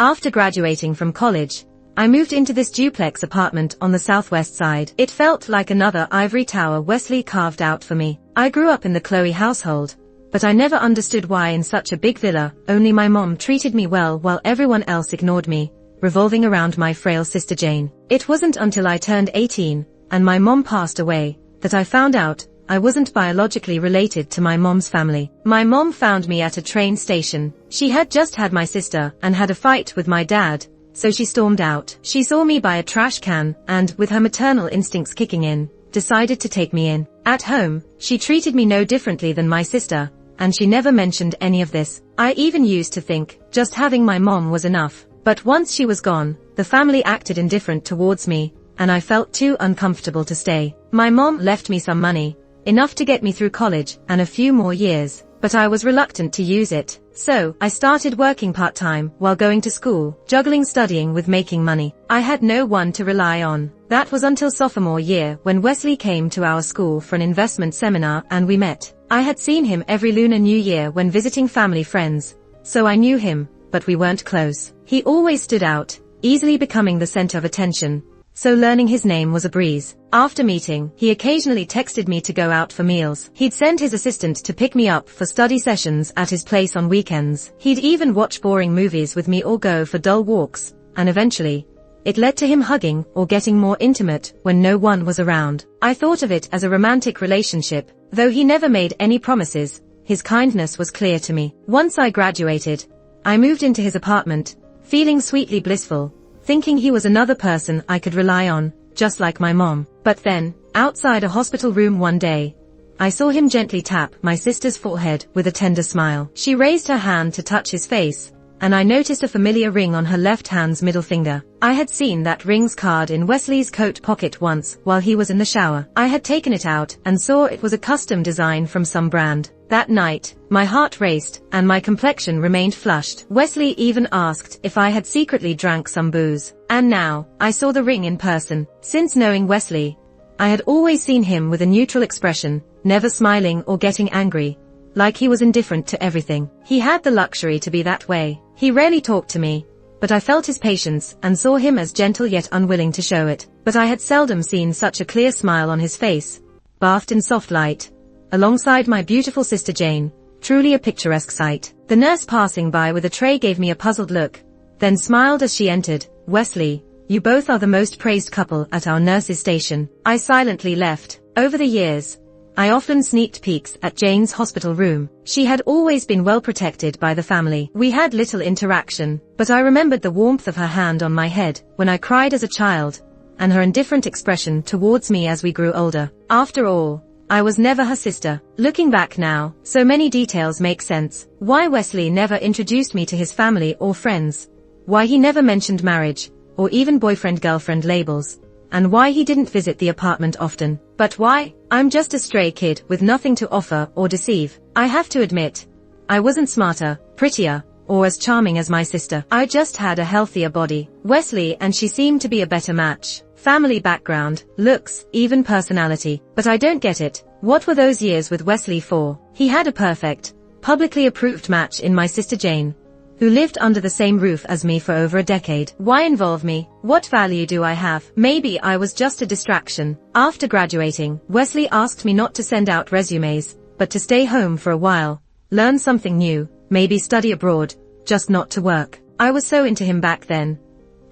After graduating from college, I moved into this duplex apartment on the southwest side. It felt like another ivory tower Wesley carved out for me. I grew up in the Chloe household, but I never understood why in such a big villa, only my mom treated me well while everyone else ignored me, revolving around my frail sister Jane. It wasn't until I turned 18, and my mom passed away, that I found out I wasn't biologically related to my mom's family. My mom found me at a train station. She had just had my sister and had a fight with my dad, so she stormed out. She saw me by a trash can and, with her maternal instincts kicking in, decided to take me in. At home, she treated me no differently than my sister, and she never mentioned any of this. I even used to think just having my mom was enough. But once she was gone, the family acted indifferent towards me, and I felt too uncomfortable to stay. My mom left me some money, enough to get me through college and a few more years, but I was reluctant to use it. So, I started working part-time while going to school, juggling studying with making money. I had no one to rely on. That was until sophomore year when Wesley came to our school for an investment seminar and we met. I had seen him every Lunar New Year when visiting family friends, so I knew him, but we weren't close. He always stood out, easily becoming the center of attention, so learning his name was a breeze. After meeting, he occasionally texted me to go out for meals. He'd send his assistant to pick me up for study sessions at his place on weekends. He'd even watch boring movies with me or go for dull walks, and eventually, it led to him hugging or getting more intimate when no one was around. I thought of it as a romantic relationship, though he never made any promises. His kindness was clear to me. Once I graduated, I moved into his apartment, feeling sweetly blissful, thinking he was another person I could rely on, just like my mom. But then, outside a hospital room one day, I saw him gently tap my sister's forehead with a tender smile. She raised her hand to touch his face, and I noticed a familiar ring on her left hand's middle finger. I had seen that ring's card in Wesley's coat pocket once while he was in the shower. I had taken it out and saw it was a custom design from some brand. That night, my heart raced and my complexion remained flushed. Wesley even asked if I had secretly drank some booze. And now, I saw the ring in person. Since knowing Wesley, I had always seen him with a neutral expression, never smiling or getting angry, like he was indifferent to everything. He had the luxury to be that way. He rarely talked to me, but I felt his patience and saw him as gentle yet unwilling to show it. But I had seldom seen such a clear smile on his face, bathed in soft light, alongside my beautiful sister Jane, truly a picturesque sight. The nurse passing by with a tray gave me a puzzled look, then smiled as she entered. Wesley, you both are the most praised couple at our nurse's station. I silently left. Over the years, I often sneaked peeks at Jane's hospital room. She had always been well protected by the family. We had little interaction, but I remembered the warmth of her hand on my head when I cried as a child, and her indifferent expression towards me as we grew older. After all, I was never her sister. Looking back now, so many details make sense. Why Wesley never introduced me to his family or friends. Why he never mentioned marriage, or even boyfriend-girlfriend labels. And why he didn't visit the apartment often. But why? I'm just a stray kid with nothing to offer or deceive. I have to admit, I wasn't smarter, prettier, or as charming as my sister. I just had a healthier body. Wesley and she seemed to be a better match. Family background, looks, even personality. But I don't get it. What were those years with Wesley for? He had a perfect, publicly approved match in my sister Jane, who lived under the same roof as me for over a decade. Why involve me? What value do I have? Maybe I was just a distraction. After graduating, Wesley asked me not to send out resumes, but to stay home for a while, learn something new, maybe study abroad, just not to work. I was so into him back then.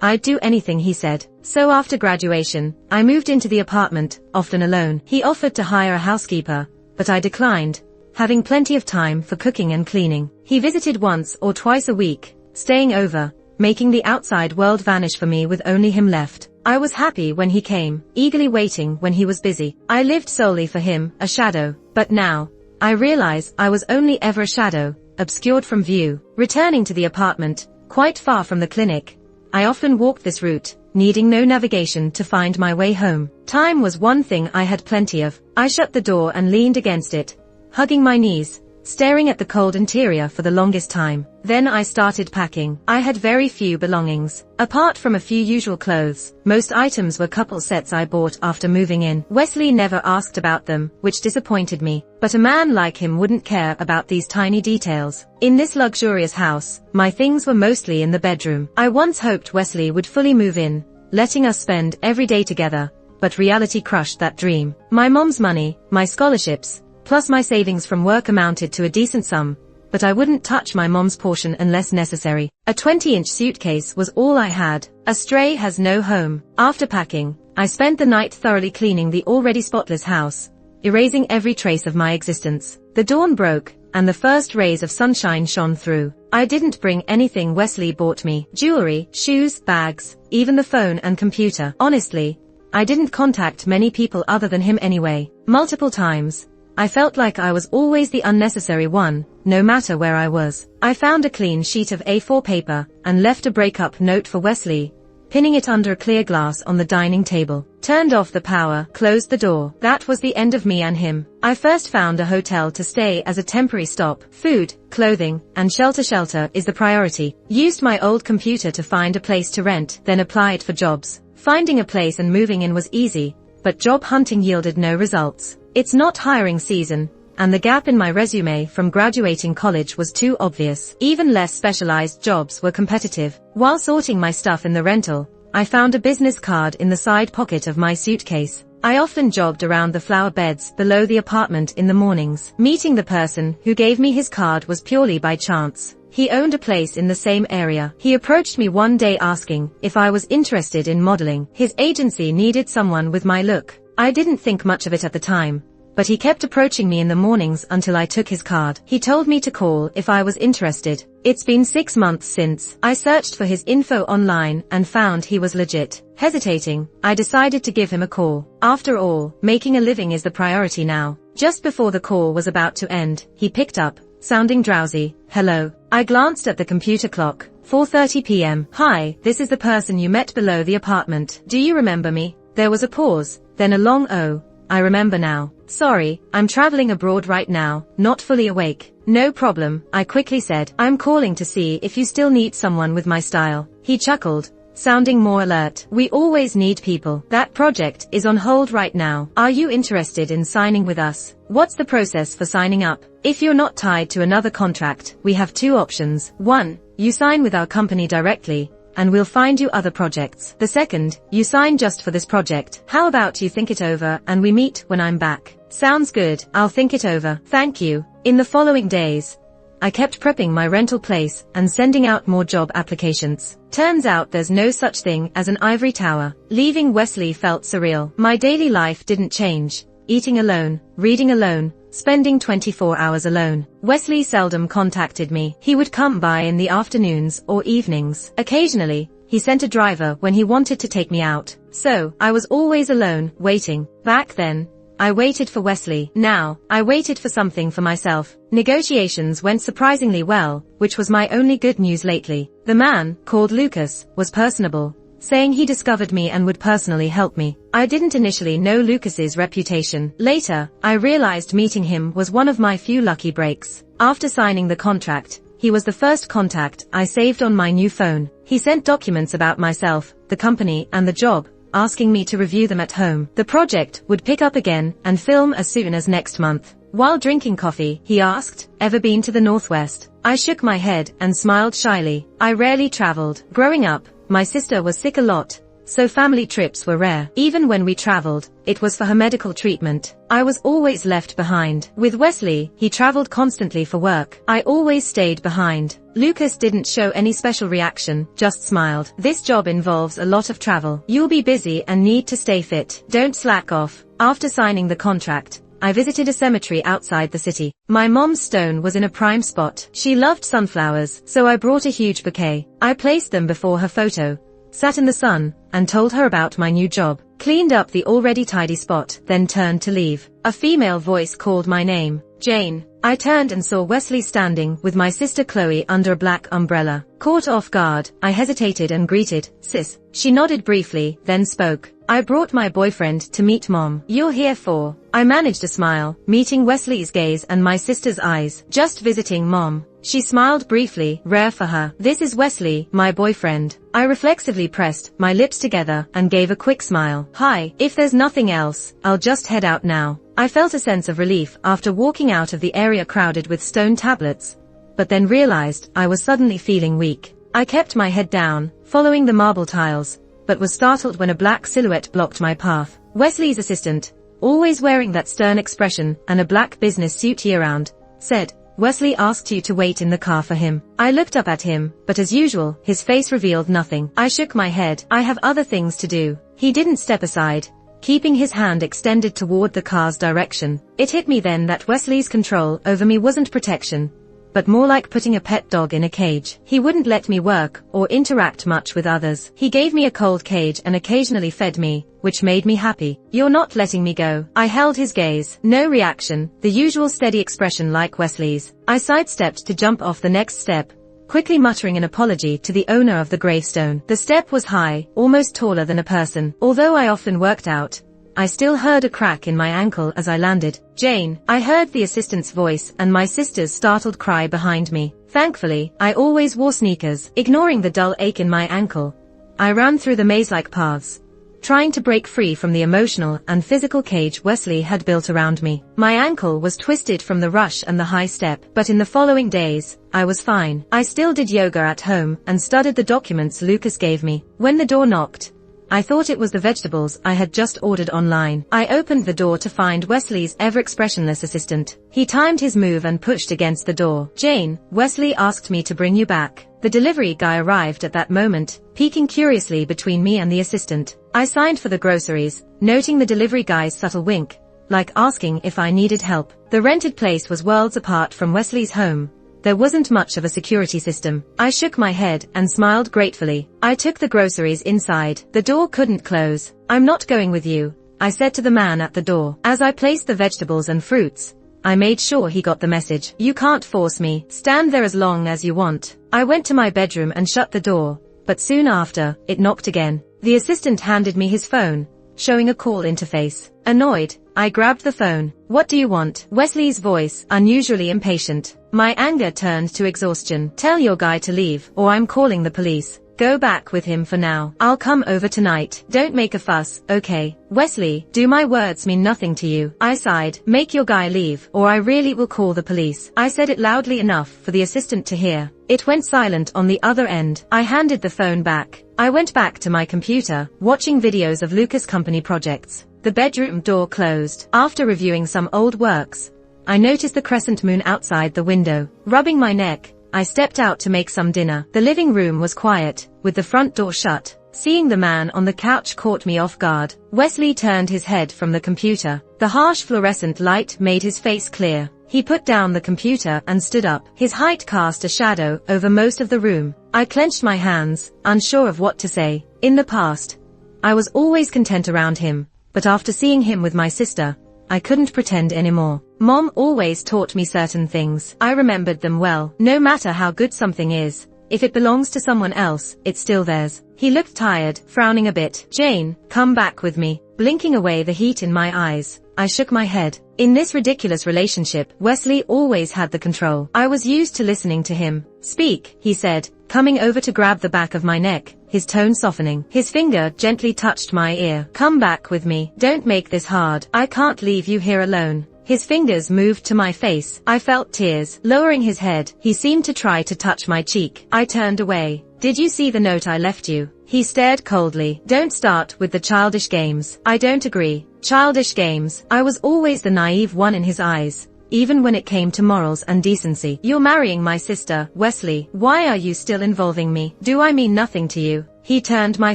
I'd do anything he said. So after graduation, I moved into the apartment, often alone. He offered to hire a housekeeper, but I declined, having plenty of time for cooking and cleaning. He visited once or twice a week, staying over, making the outside world vanish for me with only him left. I was happy when he came, eagerly waiting when he was busy. I lived solely for him, a shadow. But now, I realize I was only ever a shadow, obscured from view. Returning to the apartment, quite far from the clinic, I often walked this route, needing no navigation to find my way home. Time was one thing I had plenty of. I shut the door and leaned against it, hugging my knees, staring at the cold interior for the longest time. Then I started packing. I had very few belongings. Apart from a few usual clothes, most items were couple sets I bought after moving in. Wesley never asked about them, which disappointed me. But a man like him wouldn't care about these tiny details. In this luxurious house, my things were mostly in the bedroom. I once hoped Wesley would fully move in, letting us spend every day together, but reality crushed that dream. My mom's money, my scholarships, plus my savings from work amounted to a decent sum, but I wouldn't touch my mom's portion unless necessary. A 20-inch suitcase was all I had. A stray has no home. After packing, I spent the night thoroughly cleaning the already spotless house, erasing every trace of my existence. The dawn broke, and the first rays of sunshine shone through. I didn't bring anything Wesley bought me. Jewelry, shoes, bags, even the phone and computer. Honestly, I didn't contact many people other than him anyway. Multiple times, I felt like I was always the unnecessary one, no matter where I was. I found a clean sheet of A4 paper and left a breakup note for Wesley, pinning it under a clear glass on the dining table. Turned off the power, closed the door. That was the end of me and him. I first found a hotel to stay as a temporary stop. Food, clothing, and shelter is the priority. Used my old computer to find a place to rent, then applied for jobs. Finding a place and moving in was easy, but job hunting yielded no results. It's not hiring season, and the gap in my resume from graduating college was too obvious. Even less specialized jobs were competitive. While sorting my stuff in the rental, I found a business card in the side pocket of my suitcase. I often jogged around the flower beds below the apartment in the mornings. Meeting the person who gave me his card was purely by chance. He owned a place in the same area. He approached me one day asking if I was interested in modeling. His agency needed someone with my look. I didn't think much of it at the time, but he kept approaching me in the mornings until I took his card. He told me to call if I was interested. It's been 6 months since. I searched for his info online and found he was legit. Hesitating, I decided to give him a call. After all, making a living is the priority now. Just before the call was about to end, he picked up, sounding drowsy. Hello. I glanced at the computer clock. 4:30 p.m. Hi, this is the person you met below the apartment. Do you remember me? There was a pause, then a long "Oh, I remember now. Sorry, I'm traveling abroad right now, not fully awake." "No problem," I quickly said. "I'm calling to see if you still need someone with my style." He chuckled, sounding more alert. "We always need people. That project is on hold right now. Are you interested in signing with us?" "What's the process for signing up?" "If you're not tied to another contract, we have 2 options. 1, you sign with our company directly, and we'll find you other projects. The second, you sign just for this project. How about you think it over and we meet when I'm back?" "Sounds good. I'll think it over. Thank you." In the following days, I kept prepping my rental place and sending out more job applications. Turns out there's no such thing as an ivory tower. Leaving Wesley felt surreal. My daily life didn't change. Eating alone, reading alone, spending 24 hours alone. Wesley seldom contacted me. He would come by in the afternoons or evenings. Occasionally, he sent a driver when he wanted to take me out. So, I was always alone, waiting. Back then, I waited for Wesley. Now, I waited for something for myself. Negotiations went surprisingly well, which was my only good news lately. The man, called Lucas, was personable, saying he discovered me and would personally help me. I didn't initially know Lucas's reputation. Later, I realized meeting him was one of my few lucky breaks. After signing the contract, he was the first contact I saved on my new phone. He sent documents about myself, the company, and the job, asking me to review them at home. The project would pick up again and film as soon as next month. While drinking coffee, he asked, "Ever been to the Northwest?" I shook my head and smiled shyly. I rarely traveled. Growing up, my sister was sick a lot, so family trips were rare. Even when we traveled, it was for her medical treatment. I was always left behind. With Wesley, he traveled constantly for work. I always stayed behind. Lucas didn't show any special reaction, just smiled. "This job involves a lot of travel. You'll be busy and need to stay fit. Don't slack off." After signing the contract, I visited a cemetery outside the city. My mom's stone was in a prime spot. She loved sunflowers, so I brought a huge bouquet. I placed them before her photo, sat in the sun, and told her about my new job. Cleaned up the already tidy spot, then turned to leave. A female voice called my name. "Jane." I turned and saw Wesley standing with my sister Chloe under a black umbrella. Caught off guard, I hesitated and greeted, "Sis." She nodded briefly, then spoke. "I brought my boyfriend to meet Mom. You're here for..." I managed a smile, meeting Wesley's gaze and my sister's eyes. "Just visiting Mom." She smiled briefly, rare for her. "This is Wesley, my boyfriend." I reflexively pressed my lips together and gave a quick smile. "Hi, if there's nothing else, I'll just head out now." I felt a sense of relief after walking out of the area crowded with stone tablets, but then realized I was suddenly feeling weak. I kept my head down, following the marble tiles, but was startled when a black silhouette blocked my path. Wesley's assistant, always wearing that stern expression and a black business suit year-round, said, "Wesley asked you to wait in the car for him." I looked up at him, but as usual, his face revealed nothing. I shook my head. "I have other things to do." He didn't step aside, keeping his hand extended toward the car's direction. It hit me then that Wesley's control over me wasn't protection, but more like putting a pet dog in a cage. He wouldn't let me work or interact much with others. He gave me a cold cage and occasionally fed me, which made me happy. "You're not letting me go." I held his gaze. No reaction, the usual steady expression like Wesley's. I sidestepped to jump off the next step, quickly muttering an apology to the owner of the gravestone. The step was high, almost taller than a person. Although I often worked out, I still heard a crack in my ankle as I landed. "Jane." I heard the assistant's voice and my sister's startled cry behind me. Thankfully, I always wore sneakers. Ignoring the dull ache in my ankle, I ran through the maze-like paths, trying to break free from the emotional and physical cage Wesley had built around me. My ankle was twisted from the rush and the high step, but in the following days, I was fine. I still did yoga at home and studied the documents Lucas gave me. When the door knocked, I thought it was the vegetables I had just ordered online. I opened the door to find Wesley's ever-expressionless assistant. He timed his move and pushed against the door. "Jane, Wesley asked me to bring you back." The delivery guy arrived at that moment, peeking curiously between me and the assistant. I signed for the groceries, noting the delivery guy's subtle wink, like asking if I needed help. The rented place was worlds apart from Wesley's home. There wasn't much of a security system. I shook my head and smiled gratefully. I took the groceries inside. The door couldn't close. "I'm not going with you," I said to the man at the door. As I placed the vegetables and fruits, I made sure he got the message. "You can't force me. Stand there as long as you want." I went to my bedroom and shut the door, but soon after, it knocked again. The assistant handed me his phone, showing a call interface. Annoyed, I grabbed the phone. "What do you want?" Wesley's voice, unusually impatient. My anger turned to exhaustion. "Tell your guy to leave, or I'm calling the police. Go back with him for now. I'll come over tonight. Don't make a fuss, okay?" "Wesley, do my words mean nothing to you?" I sighed. "Make your guy leave, or I really will call the police." I said it loudly enough for the assistant to hear. It went silent on the other end. I handed the phone back. I went back to my computer, watching videos of Lucas Company projects. The bedroom door closed. After reviewing some old works, I noticed the crescent moon outside the window. Rubbing my neck, I stepped out to make some dinner. The living room was quiet, with the front door shut. Seeing the man on the couch caught me off guard. Wesley turned his head from the computer. The harsh fluorescent light made his face clear. He put down the computer and stood up. His height cast a shadow over most of the room. I clenched my hands, unsure of what to say. In the past, I was always content around him, but after seeing him with my sister, I couldn't pretend anymore. Mom always taught me certain things. I remembered them well. No matter how good something is, if it belongs to someone else, it's still theirs. He looked tired, frowning a bit. "Jane, come back with me." Blinking away the heat in my eyes, I shook my head. In this ridiculous relationship, Wesley always had the control. I was used to listening to him. "Speak," he said, coming over to grab the back of my neck, his tone softening. His finger gently touched my ear. "Come back with me. Don't make this hard. I can't leave you here alone." His fingers moved to my face. I felt tears. Lowering his head, he seemed to try to touch my cheek. I turned away. "Did you see the note I left you?" He stared coldly. "Don't start with the childish games." I don't agree. Childish games. I was always the naive one in his eyes, even when it came to morals and decency. "You're marrying my sister, Wesley. Why are you still involving me? Do I mean nothing to you?" He turned my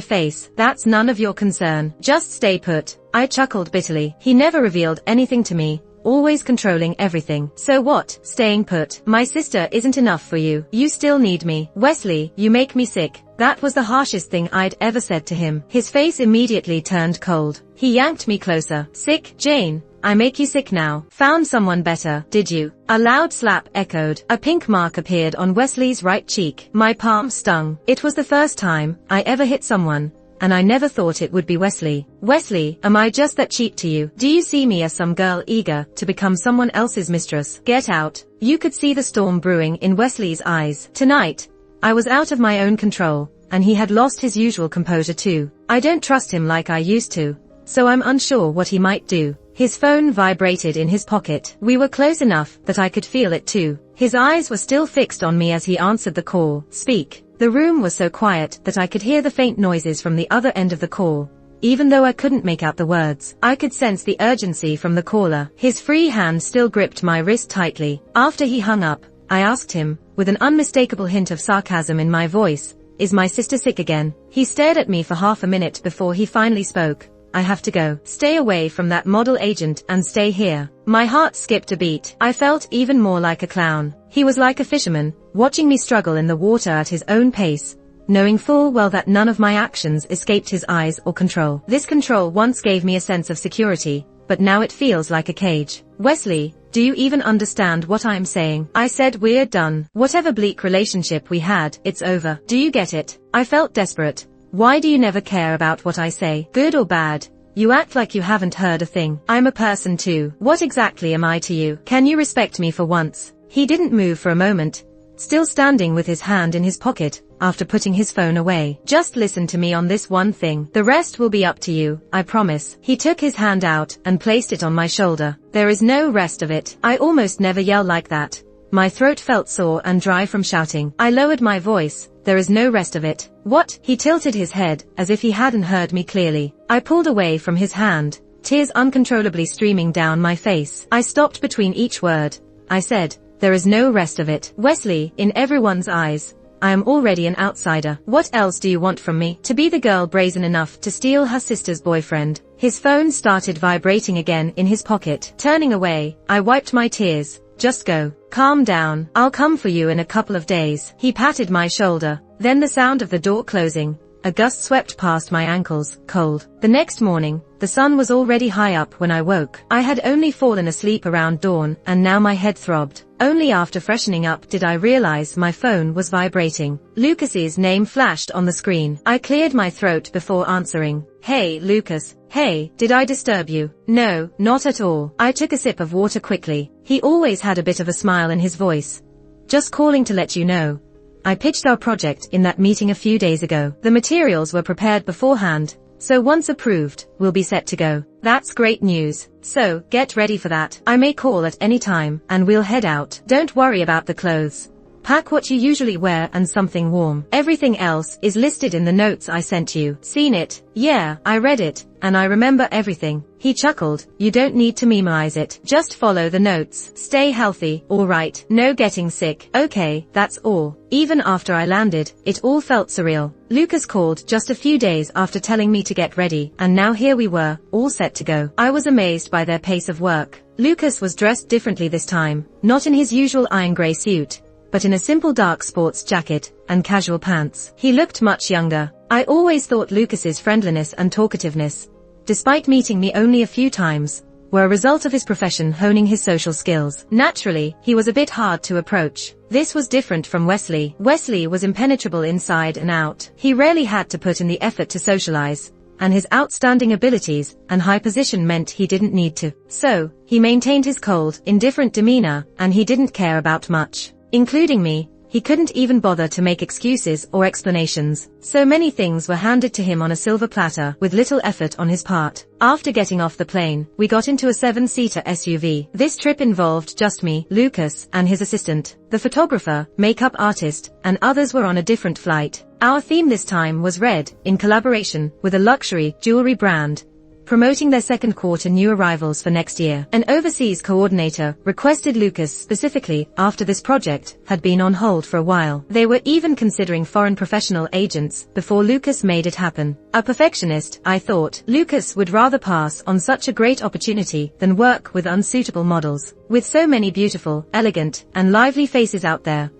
face. "That's none of your concern. Just stay put." I chuckled bitterly. He never revealed anything to me, always controlling everything. "So what? Staying put? My sister isn't enough for you. You still need me. Wesley, you make me sick." That was the harshest thing I'd ever said to him. His face immediately turned cold. He yanked me closer. "Sick, Jane? I make you sick now. Found someone better, did you? A loud slap echoed. A pink mark appeared on Wesley's right cheek. My palm stung. It was the first time I ever hit someone, and I never thought it would be Wesley. Wesley, am I just that cheap to you? Do you see me as some girl eager to become someone else's mistress? Get out. You could see the storm brewing in Wesley's eyes. Tonight, I was out of my own control, and he had lost his usual composure too. I don't trust him like I used to, so I'm unsure what he might do. His phone vibrated in his pocket. We were close enough that I could feel it too. His eyes were still fixed on me as he answered the call. Speak. The room was so quiet that I could hear the faint noises from the other end of the call. Even though I couldn't make out the words, I could sense the urgency from the caller. His free hand still gripped my wrist tightly. After he hung up, I asked him, with an unmistakable hint of sarcasm in my voice, "Is my sister sick again?" He stared at me for half a minute before he finally spoke. "I have to go. Stay away from that model agent and stay here." My heart skipped a beat. I felt even more like a clown. He was like a fisherman, watching me struggle in the water at his own pace, knowing full well that none of my actions escaped his eyes or control. This control once gave me a sense of security, but now it feels like a cage. "Wesley, do you even understand what I'm saying?" I said. "We're done. Whatever bleak relationship we had, it's over. Do you get it?" I felt desperate. "Why do you never care about what I say? Good or bad? You act like you haven't heard a thing. I'm a person too. What exactly am I to you? Can you respect me for once?" He didn't move for a moment, still standing with his hand in his pocket, after putting his phone away. "Just listen to me on this one thing. The rest will be up to you, I promise." He took his hand out and placed it on my shoulder. "There is no rest of it." I almost never yell like that. My throat felt sore and dry from shouting. I lowered my voice. "There is no rest of it." "What?" He tilted his head, as if he hadn't heard me clearly. I pulled away from his hand, tears uncontrollably streaming down my face. I stopped between each word. I said, "There is no rest of it." Wesley, in everyone's eyes, I am already an outsider. What else do you want from me? To be the girl brazen enough to steal her sister's boyfriend? His phone started vibrating again in his pocket. Turning away, I wiped my tears. "Just go. Calm down. I'll come for you in a couple of days." He patted my shoulder. Then the sound of the door closing. A gust swept past my ankles, cold. The next morning, the sun was already high up when I woke. I had only fallen asleep around dawn, and now my head throbbed. Only after freshening up did I realize my phone was vibrating. Lucas's name flashed on the screen. I cleared my throat before answering. "Hey, Lucas. Hey, did I disturb you?" "No, not at all." I took a sip of water quickly. He always had a bit of a smile in his voice. "Just calling to let you know. I pitched our project in that meeting a few days ago. The materials were prepared beforehand, so once approved, we'll be set to go." "That's great news. So, get ready for that. I may call at any time, and we'll head out. Don't worry about the clothes. Pack what you usually wear and something warm. Everything else is listed in the notes I sent you." "Seen it?" "Yeah, I read it, and I remember everything." He chuckled. "You don't need to memorize it. Just follow the notes. Stay healthy, alright? No getting sick." "Okay, that's all." Even after I landed, it all felt surreal. Lucas called just a few days after telling me to get ready, and now here we were, all set to go. I was amazed by their pace of work. Lucas was dressed differently this time, not in his usual iron grey suit, but in a simple dark sports jacket and casual pants. He looked much younger. I always thought Lucas's friendliness and talkativeness, despite meeting me only a few times, were a result of his profession honing his social skills. Naturally, he was a bit hard to approach. This was different from Wesley. Wesley was impenetrable inside and out. He rarely had to put in the effort to socialize, and his outstanding abilities and high position meant he didn't need to. So, he maintained his cold, indifferent demeanor, and he didn't care about much, including me. He couldn't even bother to make excuses or explanations. So many things were handed to him on a silver platter, with little effort on his part. After getting off the plane, we got into a 7-seater SUV. This trip involved just me, Lucas, and his assistant. The photographer, makeup artist, and others were on a different flight. Our theme this time was red, in collaboration with a luxury jewelry brand, promoting their second quarter new arrivals for next year. An overseas coordinator requested Lucas specifically after this project had been on hold for a while. They were even considering foreign professional agents before Lucas made it happen. A perfectionist, I thought, Lucas would rather pass on such a great opportunity than work with unsuitable models. With so many beautiful, elegant, and lively faces out there,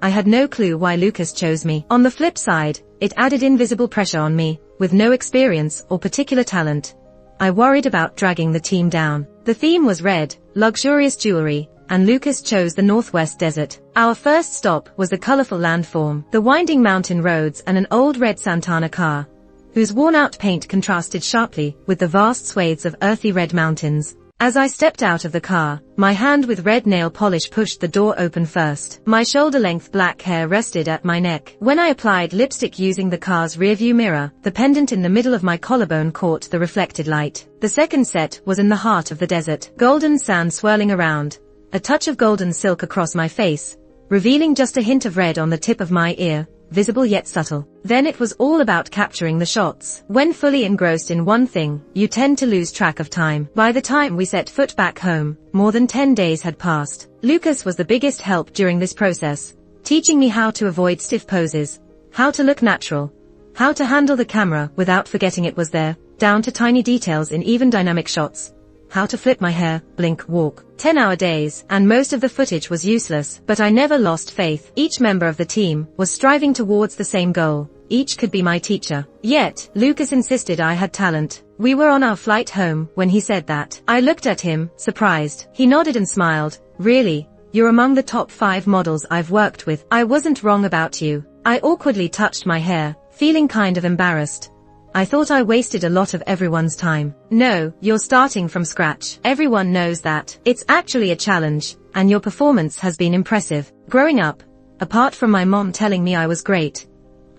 I had no clue why Lucas chose me. On the flip side, it added invisible pressure on me. With no experience or particular talent, I worried about dragging the team down. The theme was red, luxurious jewelry, and Lucas chose the Northwest Desert. Our first stop was the colorful landform, the winding mountain roads and an old red Santana car, whose worn-out paint contrasted sharply with the vast swathes of earthy red mountains. As I stepped out of the car, my hand with red nail polish pushed the door open first. My shoulder-length black hair rested at my neck. When I applied lipstick using the car's rearview mirror, the pendant in the middle of my collarbone caught the reflected light. The second set was in the heart of the desert. Golden sand swirling around, a touch of golden silk across my face, revealing just a hint of red on the tip of my ear, visible yet subtle. Then it was all about capturing the shots. When fully engrossed in one thing, you tend to lose track of time. By the time we set foot back home, more than 10 days had passed. Lucas was the biggest help during this process, teaching me how to avoid stiff poses, how to look natural, how to handle the camera without forgetting it was there, down to tiny details in even dynamic shots, how to flip my hair, blink, walk. 10-hour days, and most of the footage was useless, but I never lost faith. Each member of the team was striving towards the same goal. Each could be my teacher. Yet, Lucas insisted I had talent. We were on our flight home when he said that. I looked at him, surprised. He nodded and smiled. Really? You're among the top 5 models I've worked with. I wasn't wrong about you. I awkwardly touched my hair, feeling kind of embarrassed. I thought I wasted a lot of everyone's time. No, you're starting from scratch. Everyone knows that. It's actually a challenge, and your performance has been impressive. Growing up, apart from my mom telling me I was great,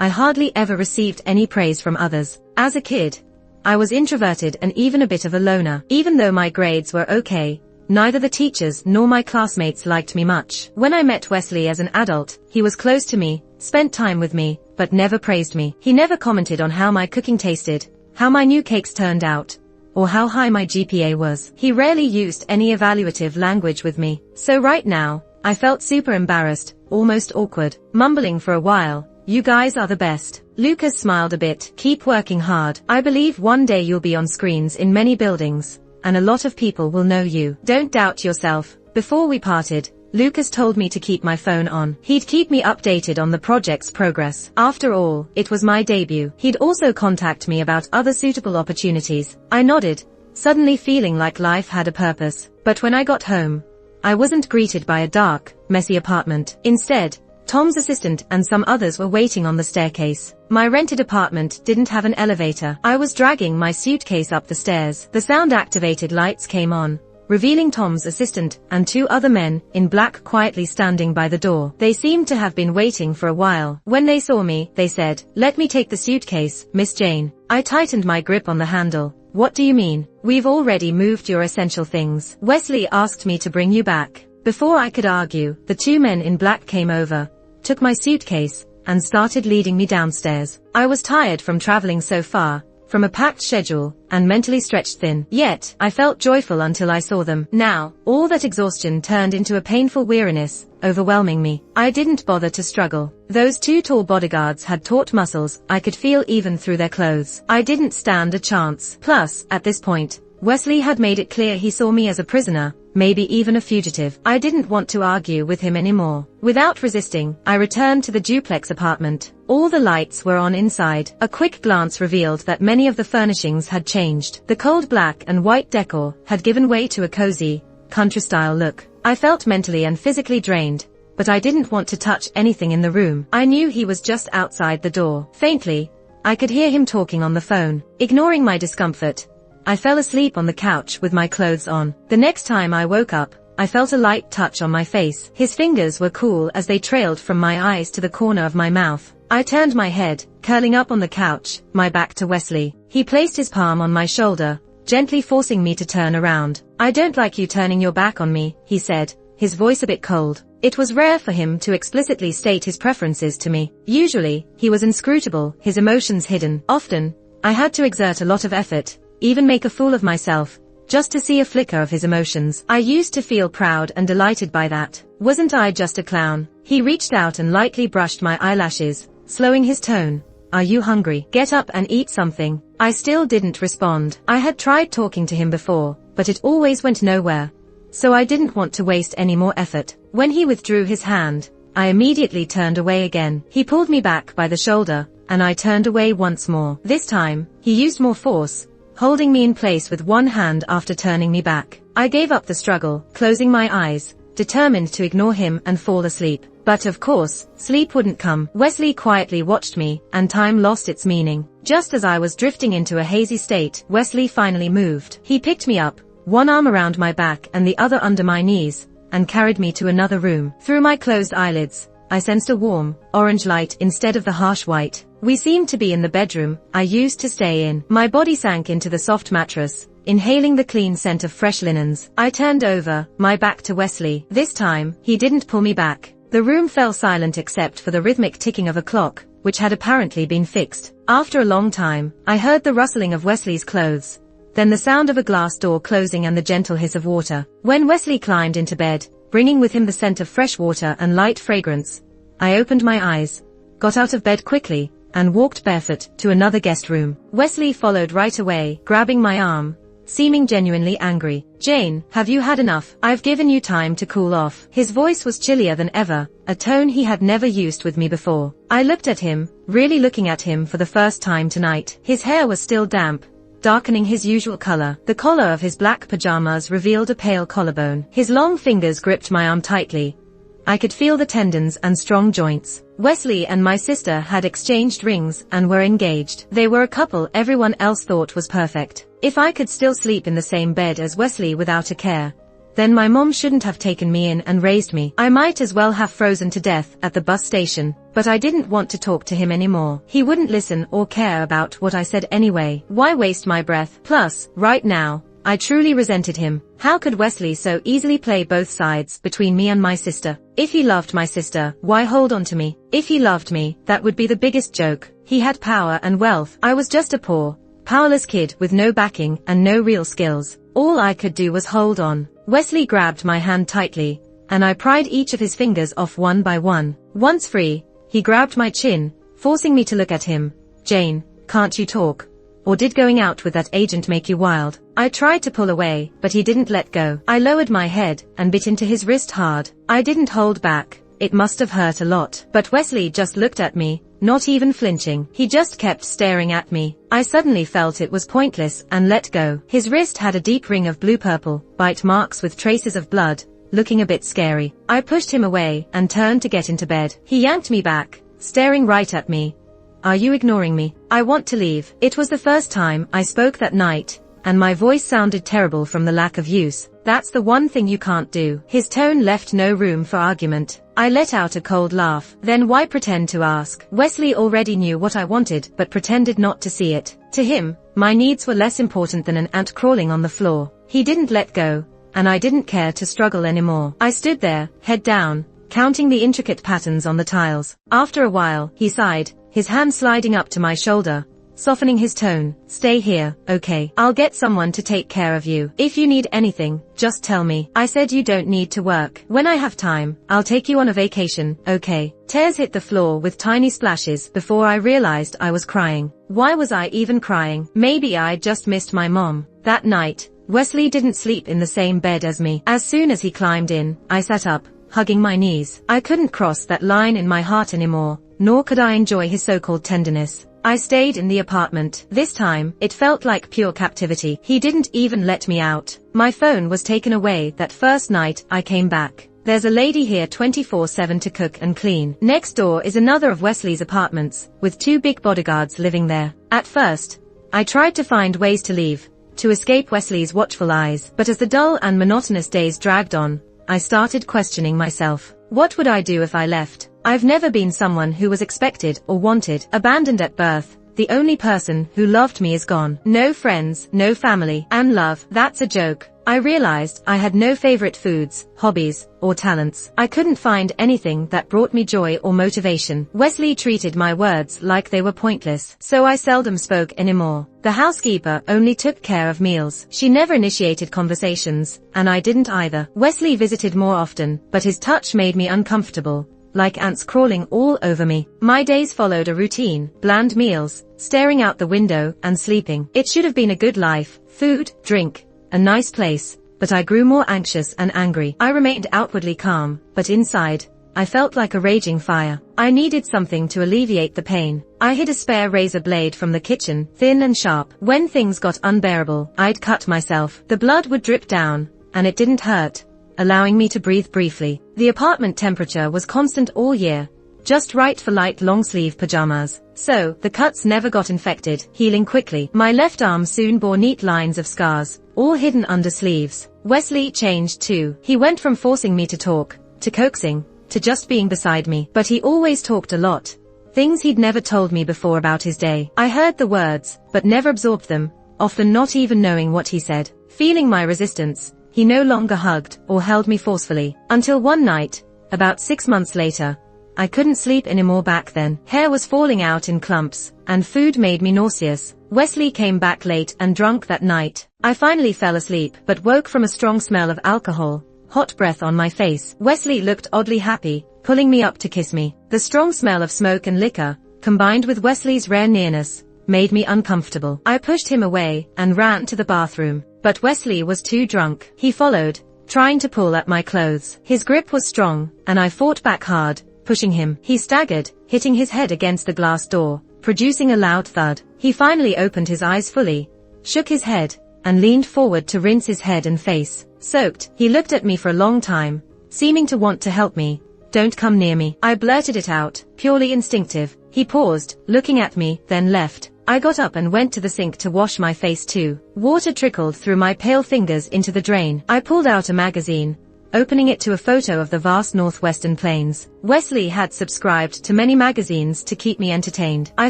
I hardly ever received any praise from others. As a kid, I was introverted and even a bit of a loner. Even though my grades were okay, neither the teachers nor my classmates liked me much. When I met Wesley as an adult, he was close to me, spent time with me, but never praised me. He never commented on how my cooking tasted, how my new cakes turned out, or how high my GPA was. He rarely used any evaluative language with me. So right now, I felt super embarrassed, almost awkward. Mumbling for a while, "You guys are the best." Lucas smiled a bit. "Keep working hard. I believe one day you'll be on screens in many buildings, and a lot of people will know you. Don't doubt yourself." Before we parted, Lucas told me to keep my phone on. He'd keep me updated on the project's progress. After all, it was my debut. He'd also contact me about other suitable opportunities. I nodded, suddenly feeling like life had a purpose. But when I got home, I wasn't greeted by a dark, messy apartment. Instead, Tom's assistant and some others were waiting on the staircase. My rented apartment didn't have an elevator. I was dragging my suitcase up the stairs. The sound-activated lights came on, revealing Tom's assistant and 2 other men in black quietly standing by the door. They seemed to have been waiting for a while. When they saw me, they said, "Let me take the suitcase, Miss Jane." I tightened my grip on the handle. "What do you mean? We've already moved your essential things. Wesley asked me to bring you back." Before I could argue, the 2 men in black came over, took my suitcase, and started leading me downstairs. I was tired from traveling so far, from a packed schedule, and mentally stretched thin. Yet, I felt joyful until I saw them. Now, all that exhaustion turned into a painful weariness, overwhelming me. I didn't bother to struggle. Those 2 tall bodyguards had taut muscles I could feel even through their clothes. I didn't stand a chance. Plus, at this point, Wesley had made it clear he saw me as a prisoner, maybe even a fugitive. I didn't want to argue with him anymore. Without resisting, I returned to the duplex apartment. All the lights were on inside. A quick glance revealed that many of the furnishings had changed. The cold black and white decor had given way to a cozy, country-style look. I felt mentally and physically drained, but I didn't want to touch anything in the room. I knew he was just outside the door. Faintly, I could hear him talking on the phone. Ignoring my discomfort, I fell asleep on the couch with my clothes on. The next time I woke up, I felt a light touch on my face. His fingers were cool as they trailed from my eyes to the corner of my mouth. I turned my head, curling up on the couch, my back to Wesley. He placed his palm on my shoulder, gently forcing me to turn around. "I don't like you turning your back on me," he said, his voice a bit cold. It was rare for him to explicitly state his preferences to me. Usually, he was inscrutable, his emotions hidden. Often, I had to exert a lot of effort, even make a fool of myself, just to see a flicker of his emotions. I used to feel proud and delighted by that. Wasn't I just a clown? He reached out and lightly brushed my eyelashes, slowing his tone. "Are you hungry? Get up and eat something." I still didn't respond. I had tried talking to him before, but it always went nowhere. So I didn't want to waste any more effort. When he withdrew his hand, I immediately turned away again. He pulled me back by the shoulder, and I turned away once more. This time, he used more force, holding me in place with one hand after turning me back. I gave up the struggle, closing my eyes, determined to ignore him and fall asleep. But of course, sleep wouldn't come. Wesley quietly watched me, and time lost its meaning. Just as I was drifting into a hazy state, Wesley finally moved. He picked me up, one arm around my back and the other under my knees, and carried me to another room. Through my closed eyelids, I sensed a warm, orange light instead of the harsh white. We seemed to be in the bedroom I used to stay in. My body sank into the soft mattress, inhaling the clean scent of fresh linens. I turned over, my back to Wesley. This time, he didn't pull me back. The room fell silent except for the rhythmic ticking of a clock, which had apparently been fixed. After a long time, I heard the rustling of Wesley's clothes, then the sound of a glass door closing and the gentle hiss of water. When Wesley climbed into bed, bringing with him the scent of fresh water and light fragrance, I opened my eyes, got out of bed quickly, and walked barefoot to another guest room. Wesley followed right away, grabbing my arm, seeming genuinely angry. "Jane, have you had enough? I've given you time to cool off." His voice was chillier than ever, a tone he had never used with me before. I looked at him, really looking at him for the first time tonight. His hair was still damp, darkening his usual color. The collar of his black pajamas revealed a pale collarbone. His long fingers gripped my arm tightly. I could feel the tendons and strong joints. Wesley and my sister had exchanged rings and were engaged. They were a couple everyone else thought was perfect. If I could still sleep in the same bed as Wesley without a care, then my mom shouldn't have taken me in and raised me. I might as well have frozen to death at the bus station, but I didn't want to talk to him anymore. He wouldn't listen or care about what I said anyway. Why waste my breath? Plus, right now, I truly resented him. How could Wesley so easily play both sides between me and my sister? If he loved my sister, why hold on to me? If he loved me, that would be the biggest joke. He had power and wealth. I was just a poor, powerless kid with no backing and no real skills. All I could do was hold on. Wesley grabbed my hand tightly, and I pried each of his fingers off one by one. Once free, he grabbed my chin, forcing me to look at him. "Jane, can't you talk? Or did going out with that agent make you wild?" I tried to pull away, but he didn't let go. I lowered my head and bit into his wrist hard. I didn't hold back. It must have hurt a lot. But Wesley just looked at me, not even flinching. He just kept staring at me. I suddenly felt it was pointless and let go. His wrist had a deep ring of blue-purple bite marks with traces of blood, looking a bit scary. I pushed him away and turned to get into bed. He yanked me back, staring right at me. "Are you ignoring me? I want to leave." It was the first time I spoke that night, and my voice sounded terrible from the lack of use. "That's the one thing you can't do." His tone left no room for argument. I let out a cold laugh. Then why pretend to ask? Wesley already knew what I wanted but pretended not to see it. To him, my needs were less important than an ant crawling on the floor. He didn't let go, and I didn't care to struggle anymore. I stood there, head down, counting the intricate patterns on the tiles. After a while, he sighed, his hand sliding up to my shoulder, softening his tone. "Stay here, okay? I'll get someone to take care of you. If you need anything, just tell me." I said, "You don't need to work. When I have time, I'll take you on a vacation, okay?" Tears hit the floor with tiny splashes before I realized I was crying. Why was I even crying? Maybe I just missed my mom. That night, Wesley didn't sleep in the same bed as me. As soon as he climbed in, I sat up, hugging my knees. I couldn't cross that line in my heart anymore, nor could I enjoy his so-called tenderness. I stayed in the apartment. This time, it felt like pure captivity. He didn't even let me out. My phone was taken away that first night I came back. "There's a lady here 24/7 to cook and clean." Next door is another of Wesley's apartments, with 2 big bodyguards living there. At first, I tried to find ways to leave, to escape Wesley's watchful eyes, but as the dull and monotonous days dragged on, I started questioning myself. What would I do if I left? I've never been someone who was expected or wanted. Abandoned at birth, the only person who loved me is gone. No friends, no family, and love, that's a joke. I realized I had no favorite foods, hobbies, or talents. I couldn't find anything that brought me joy or motivation. Wesley treated my words like they were pointless, so I seldom spoke anymore. The housekeeper only took care of meals. She never initiated conversations, and I didn't either. Wesley visited more often, but his touch made me uncomfortable, like ants crawling all over me. My days followed a routine: bland meals, staring out the window, and sleeping. It should have been a good life: food, drink, a nice place, but I grew more anxious and angry. I remained outwardly calm, but inside, I felt like a raging fire. I needed something to alleviate the pain. I hid a spare razor blade from the kitchen, thin and sharp. When things got unbearable, I'd cut myself. The blood would drip down, and it didn't hurt, allowing me to breathe briefly. The apartment temperature was constant all year, just right for light long-sleeve pajamas. So, the cuts never got infected, healing quickly. My left arm soon bore neat lines of scars, all hidden under sleeves. Wesley changed too. He went from forcing me to talk, to coaxing, to just being beside me. But he always talked a lot. Things he'd never told me before about his day. I heard the words, but never absorbed them, often not even knowing what he said. Feeling my resistance, he no longer hugged or held me forcefully. Until one night, about 6 months later, I couldn't sleep anymore back then. Hair was falling out in clumps, and food made me nauseous. Wesley came back late and drunk that night. I finally fell asleep, but woke from a strong smell of alcohol, hot breath on my face. Wesley looked oddly happy, pulling me up to kiss me. The strong smell of smoke and liquor, combined with Wesley's rare nearness, made me uncomfortable. I pushed him away and ran to the bathroom, but Wesley was too drunk. He followed, trying to pull at my clothes. His grip was strong, and I fought back hard, pushing him. He staggered, hitting his head against the glass door, producing a loud thud. He finally opened his eyes fully, shook his head, and leaned forward to rinse his head and face. Soaked, he looked at me for a long time, seeming to want to help me. "Don't come near me." I blurted it out, purely instinctive. He paused, looking at me, then left. I got up and went to the sink to wash my face too. Water trickled through my pale fingers into the drain. I pulled out a magazine, opening it to a photo of the vast northwestern plains. Wesley had subscribed to many magazines to keep me entertained. I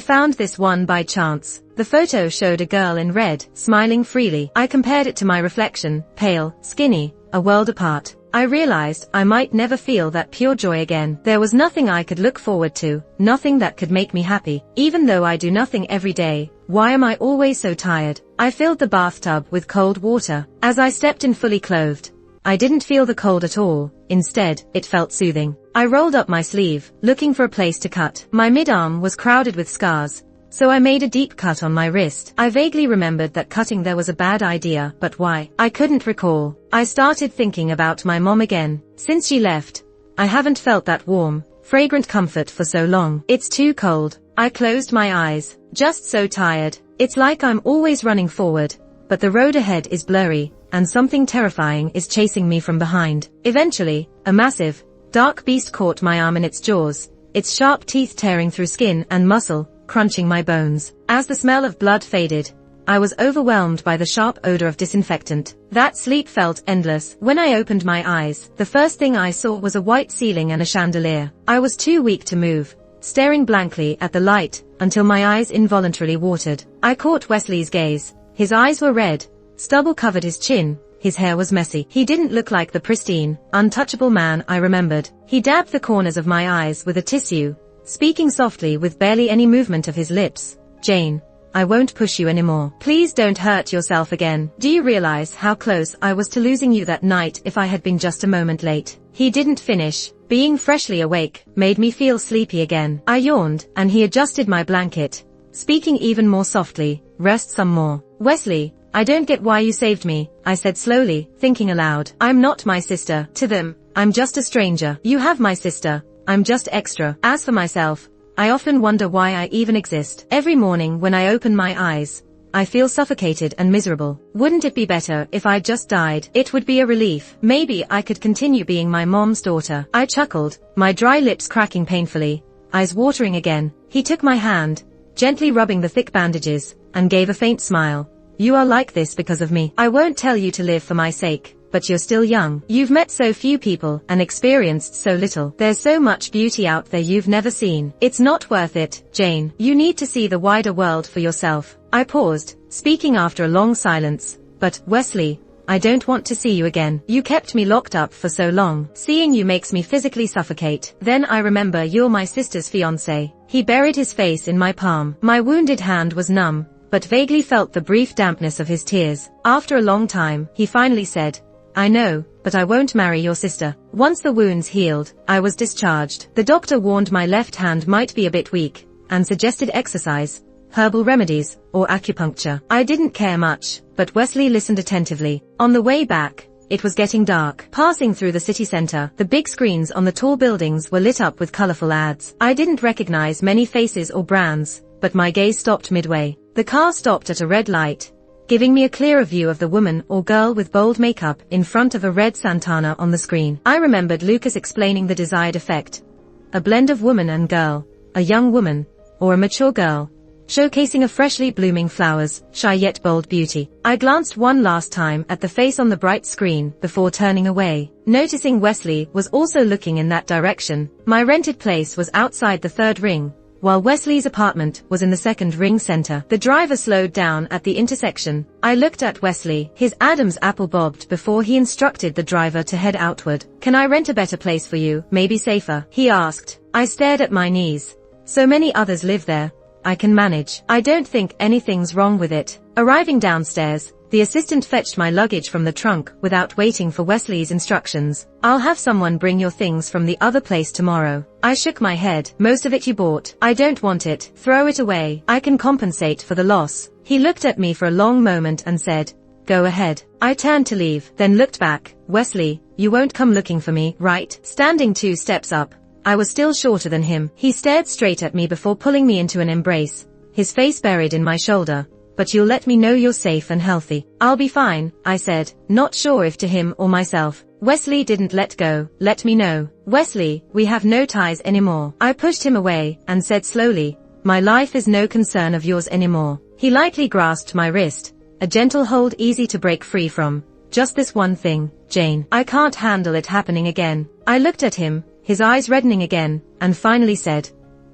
found this one by chance. The photo showed a girl in red, smiling freely. I compared it to my reflection, pale, skinny, a world apart. I realized I might never feel that pure joy again. There was nothing I could look forward to, nothing that could make me happy. Even though I do nothing every day, why am I always so tired? I filled the bathtub with cold water. As I stepped in fully clothed, I didn't feel the cold at all. Instead, it felt soothing. I rolled up my sleeve, looking for a place to cut. My mid-arm was crowded with scars, so I made a deep cut on my wrist. I vaguely remembered that cutting there was a bad idea, but why? I couldn't recall. I started thinking about my mom again. Since she left, I haven't felt that warm, fragrant comfort for so long. It's too cold. I closed my eyes, just so tired. It's like I'm always running forward, but the road ahead is blurry, and something terrifying is chasing me from behind. Eventually, a massive, dark beast caught my arm in its jaws, its sharp teeth tearing through skin and muscle, crunching my bones. As the smell of blood faded, I was overwhelmed by the sharp odor of disinfectant. That sleep felt endless. When I opened my eyes, the first thing I saw was a white ceiling and a chandelier. I was too weak to move, staring blankly at the light, until my eyes involuntarily watered. I caught Wesley's gaze. His eyes were red, stubble covered his chin, his hair was messy. He didn't look like the pristine, untouchable man I remembered. He dabbed the corners of my eyes with a tissue, speaking softly with barely any movement of his lips. "Jane, I won't push you anymore. Please don't hurt yourself again. Do you realize how close I was to losing you that night if I had been just a moment late?" He didn't finish. Being freshly awake made me feel sleepy again. I yawned, and he adjusted my blanket, speaking even more softly. "Rest some more." "Wesley, I don't get why you saved me," I said slowly, thinking aloud. "I'm not my sister. To them, I'm just a stranger. You have my sister. I'm just extra. As for myself, I often wonder why I even exist. Every morning when I open my eyes, I feel suffocated and miserable. Wouldn't it be better if I just died? It would be a relief. Maybe I could continue being my mom's daughter." I chuckled, my dry lips cracking painfully, eyes watering again. He took my hand, gently rubbing the thick bandages, and gave a faint smile. "You are like this because of me. I won't tell you to live for my sake, but you're still young. You've met so few people and experienced so little. There's so much beauty out there you've never seen. It's not worth it, Jane. You need to see the wider world for yourself." I paused, speaking after a long silence. "But, Wesley, I don't want to see you again. You kept me locked up for so long. Seeing you makes me physically suffocate. Then I remember you're my sister's fiancé." He buried his face in my palm. My wounded hand was numb, but vaguely felt the brief dampness of his tears. After a long time, he finally said, "I know, but I won't marry your sister." Once the wounds healed, I was discharged. The doctor warned my left hand might be a bit weak, and suggested exercise, herbal remedies, or acupuncture. I didn't care much, but Wesley listened attentively. On the way back, it was getting dark. Passing through the city center, the big screens on the tall buildings were lit up with colorful ads. I didn't recognize many faces or brands, but my gaze stopped midway. The car stopped at a red light, giving me a clearer view of the woman or girl with bold makeup in front of a red Santana on the screen. I remembered Lucas explaining the desired effect. A blend of woman and girl, a young woman, or a mature girl, showcasing a freshly blooming flowers, shy yet bold beauty. I glanced one last time at the face on the bright screen before turning away, noticing Wesley was also looking in that direction. My rented place was outside the third ring, while Wesley's apartment was in the second ring center. The driver slowed down at the intersection. I looked at Wesley, his Adam's apple bobbed before he instructed the driver to head outward. "Can I rent a better place for you, maybe safer?" he asked. I stared at my knees. So many others live there. I can manage. I don't think anything's wrong with it. Arriving downstairs, the assistant fetched my luggage from the trunk without waiting for Wesley's instructions. "I'll have someone bring your things from the other place tomorrow." I shook my head. "Most of it you bought." "I don't want it. Throw it away. I can compensate for the loss." He looked at me for a long moment and said, "Go ahead." I turned to leave, then looked back. "Wesley, you won't come looking for me, right?" Standing 2 steps up, I was still shorter than him. He stared straight at me before pulling me into an embrace, his face buried in my shoulder. "But you'll let me know you're safe and healthy." "I'll be fine," I said, not sure if to him or myself. Wesley didn't let go. "Let me know." "Wesley, we have no ties anymore." I pushed him away and said slowly, "My life is no concern of yours anymore." He lightly grasped my wrist, a gentle hold easy to break free from. "Just this one thing, Jane. I can't handle it happening again." I looked at him, his eyes reddening again, and finally said,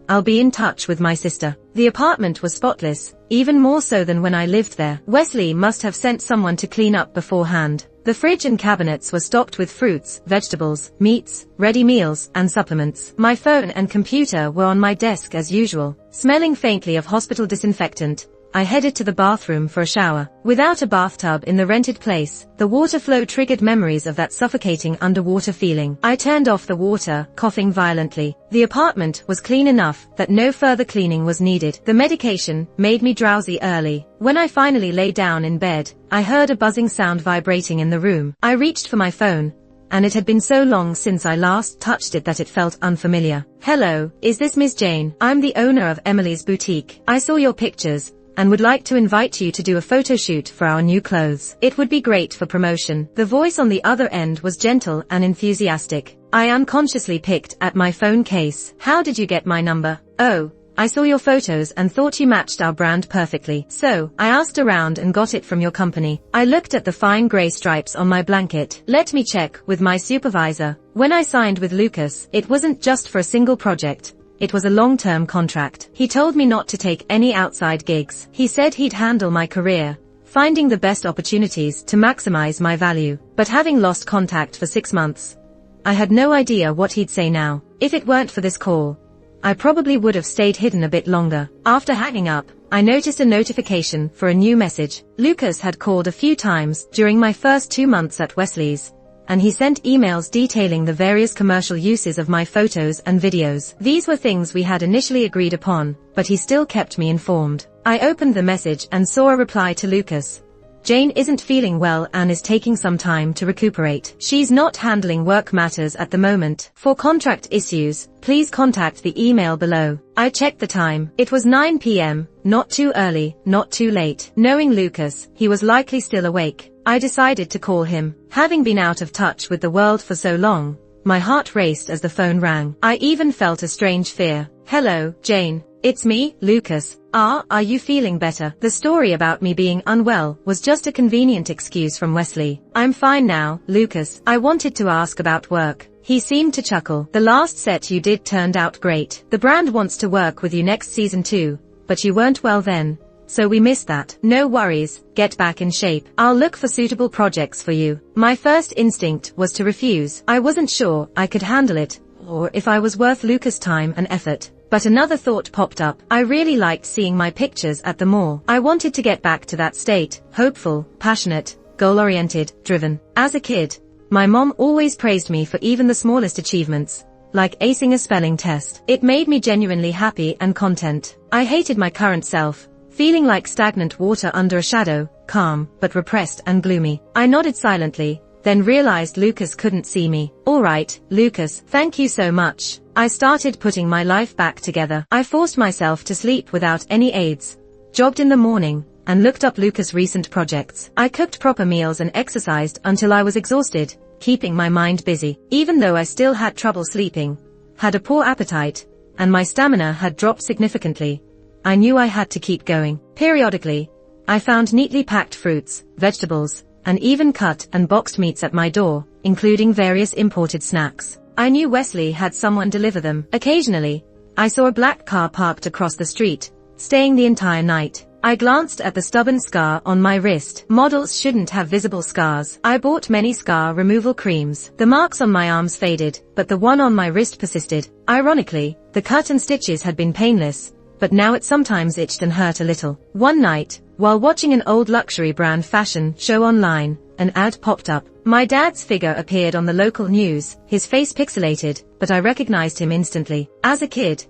"I'll be in touch with my sister." The apartment was spotless, even more so than when I lived there. Wesley must have sent someone to clean up beforehand. The fridge and cabinets were stocked with fruits, vegetables, meats, ready meals, and supplements. My phone and computer were on my desk as usual. Smelling faintly of hospital disinfectant, I headed to the bathroom for a shower. Without a bathtub in the rented place, the water flow triggered memories of that suffocating underwater feeling. I turned off the water, coughing violently. The apartment was clean enough that no further cleaning was needed. The medication made me drowsy early. When I finally lay down in bed, I heard a buzzing sound vibrating in the room. I reached for my phone, and it had been so long since I last touched it that it felt unfamiliar. "Hello, is this Ms. Jane? I'm the owner of Emily's Boutique. I saw your pictures and would like to invite you to do a photo shoot for our new clothes. It would be great for promotion." The voice on the other end was gentle and enthusiastic. I unconsciously picked at my phone case. "How did you get my number?" "Oh, I saw your photos and thought you matched our brand perfectly. So, I asked around and got it from your company." I looked at the fine gray stripes on my blanket. "Let me check with my supervisor." When I signed with Lucas, it wasn't just for a single project. It was a long-term contract. He told me not to take any outside gigs. He said he'd handle my career, finding the best opportunities to maximize my value. But having lost contact for 6 months, I had no idea what he'd say now. If it weren't for this call, I probably would have stayed hidden a bit longer. After hanging up, I noticed a notification for a new message. Lucas had called a few times during my first 2 months at Wesley's, and he sent emails detailing the various commercial uses of my photos and videos. These were things we had initially agreed upon, but he still kept me informed. I opened the message and saw a reply to Lucas. "Jane isn't feeling well and is taking some time to recuperate. She's not handling work matters at the moment. For contract issues, please contact the email below." I checked the time. It was 9 p.m, not too early, not too late. Knowing Lucas, he was likely still awake. I decided to call him. Having been out of touch with the world for so long, my heart raced as the phone rang. I even felt a strange fear. "Hello, Jane. It's me, Lucas. Are you feeling better?" The story about me being unwell was just a convenient excuse from Wesley. "I'm fine now, Lucas. I wanted to ask about work." He seemed to chuckle. "The last set you did turned out great. The brand wants to work with you next season too, but you weren't well then, so we missed that." "No worries, get back in shape. I'll look for suitable projects for you." My first instinct was to refuse. I wasn't sure I could handle it, or if I was worth Lucas' time and effort. But another thought popped up. I really liked seeing my pictures at the mall. I wanted to get back to that state, hopeful, passionate, goal-oriented, driven. As a kid, my mom always praised me for even the smallest achievements, like acing a spelling test. It made me genuinely happy and content. I hated my current self, feeling like stagnant water under a shadow, calm, but repressed and gloomy. I nodded silently, then realized Lucas couldn't see me. Alright, Lucas, thank you so much. I started putting my life back together. I forced myself to sleep without any aids, jogged in the morning, and looked up Lucas' recent projects. I cooked proper meals and exercised until I was exhausted, keeping my mind busy. Even though I still had trouble sleeping, had a poor appetite, and my stamina had dropped significantly, I knew I had to keep going. Periodically, I found neatly packed fruits, vegetables, and even cut and boxed meats at my door, including various imported snacks. I knew Wesley had someone deliver them. Occasionally, I saw a black car parked across the street, staying the entire night. I glanced at the stubborn scar on my wrist. Models shouldn't have visible scars. I bought many scar removal creams. The marks on my arms faded, but the one on my wrist persisted. Ironically, the cut and stitches had been painless, but now it sometimes itched and hurt a little. One night, while watching an old luxury brand fashion show online, an ad popped up. My dad's figure appeared on the local news, his face pixelated, but I recognized him instantly. As a kid,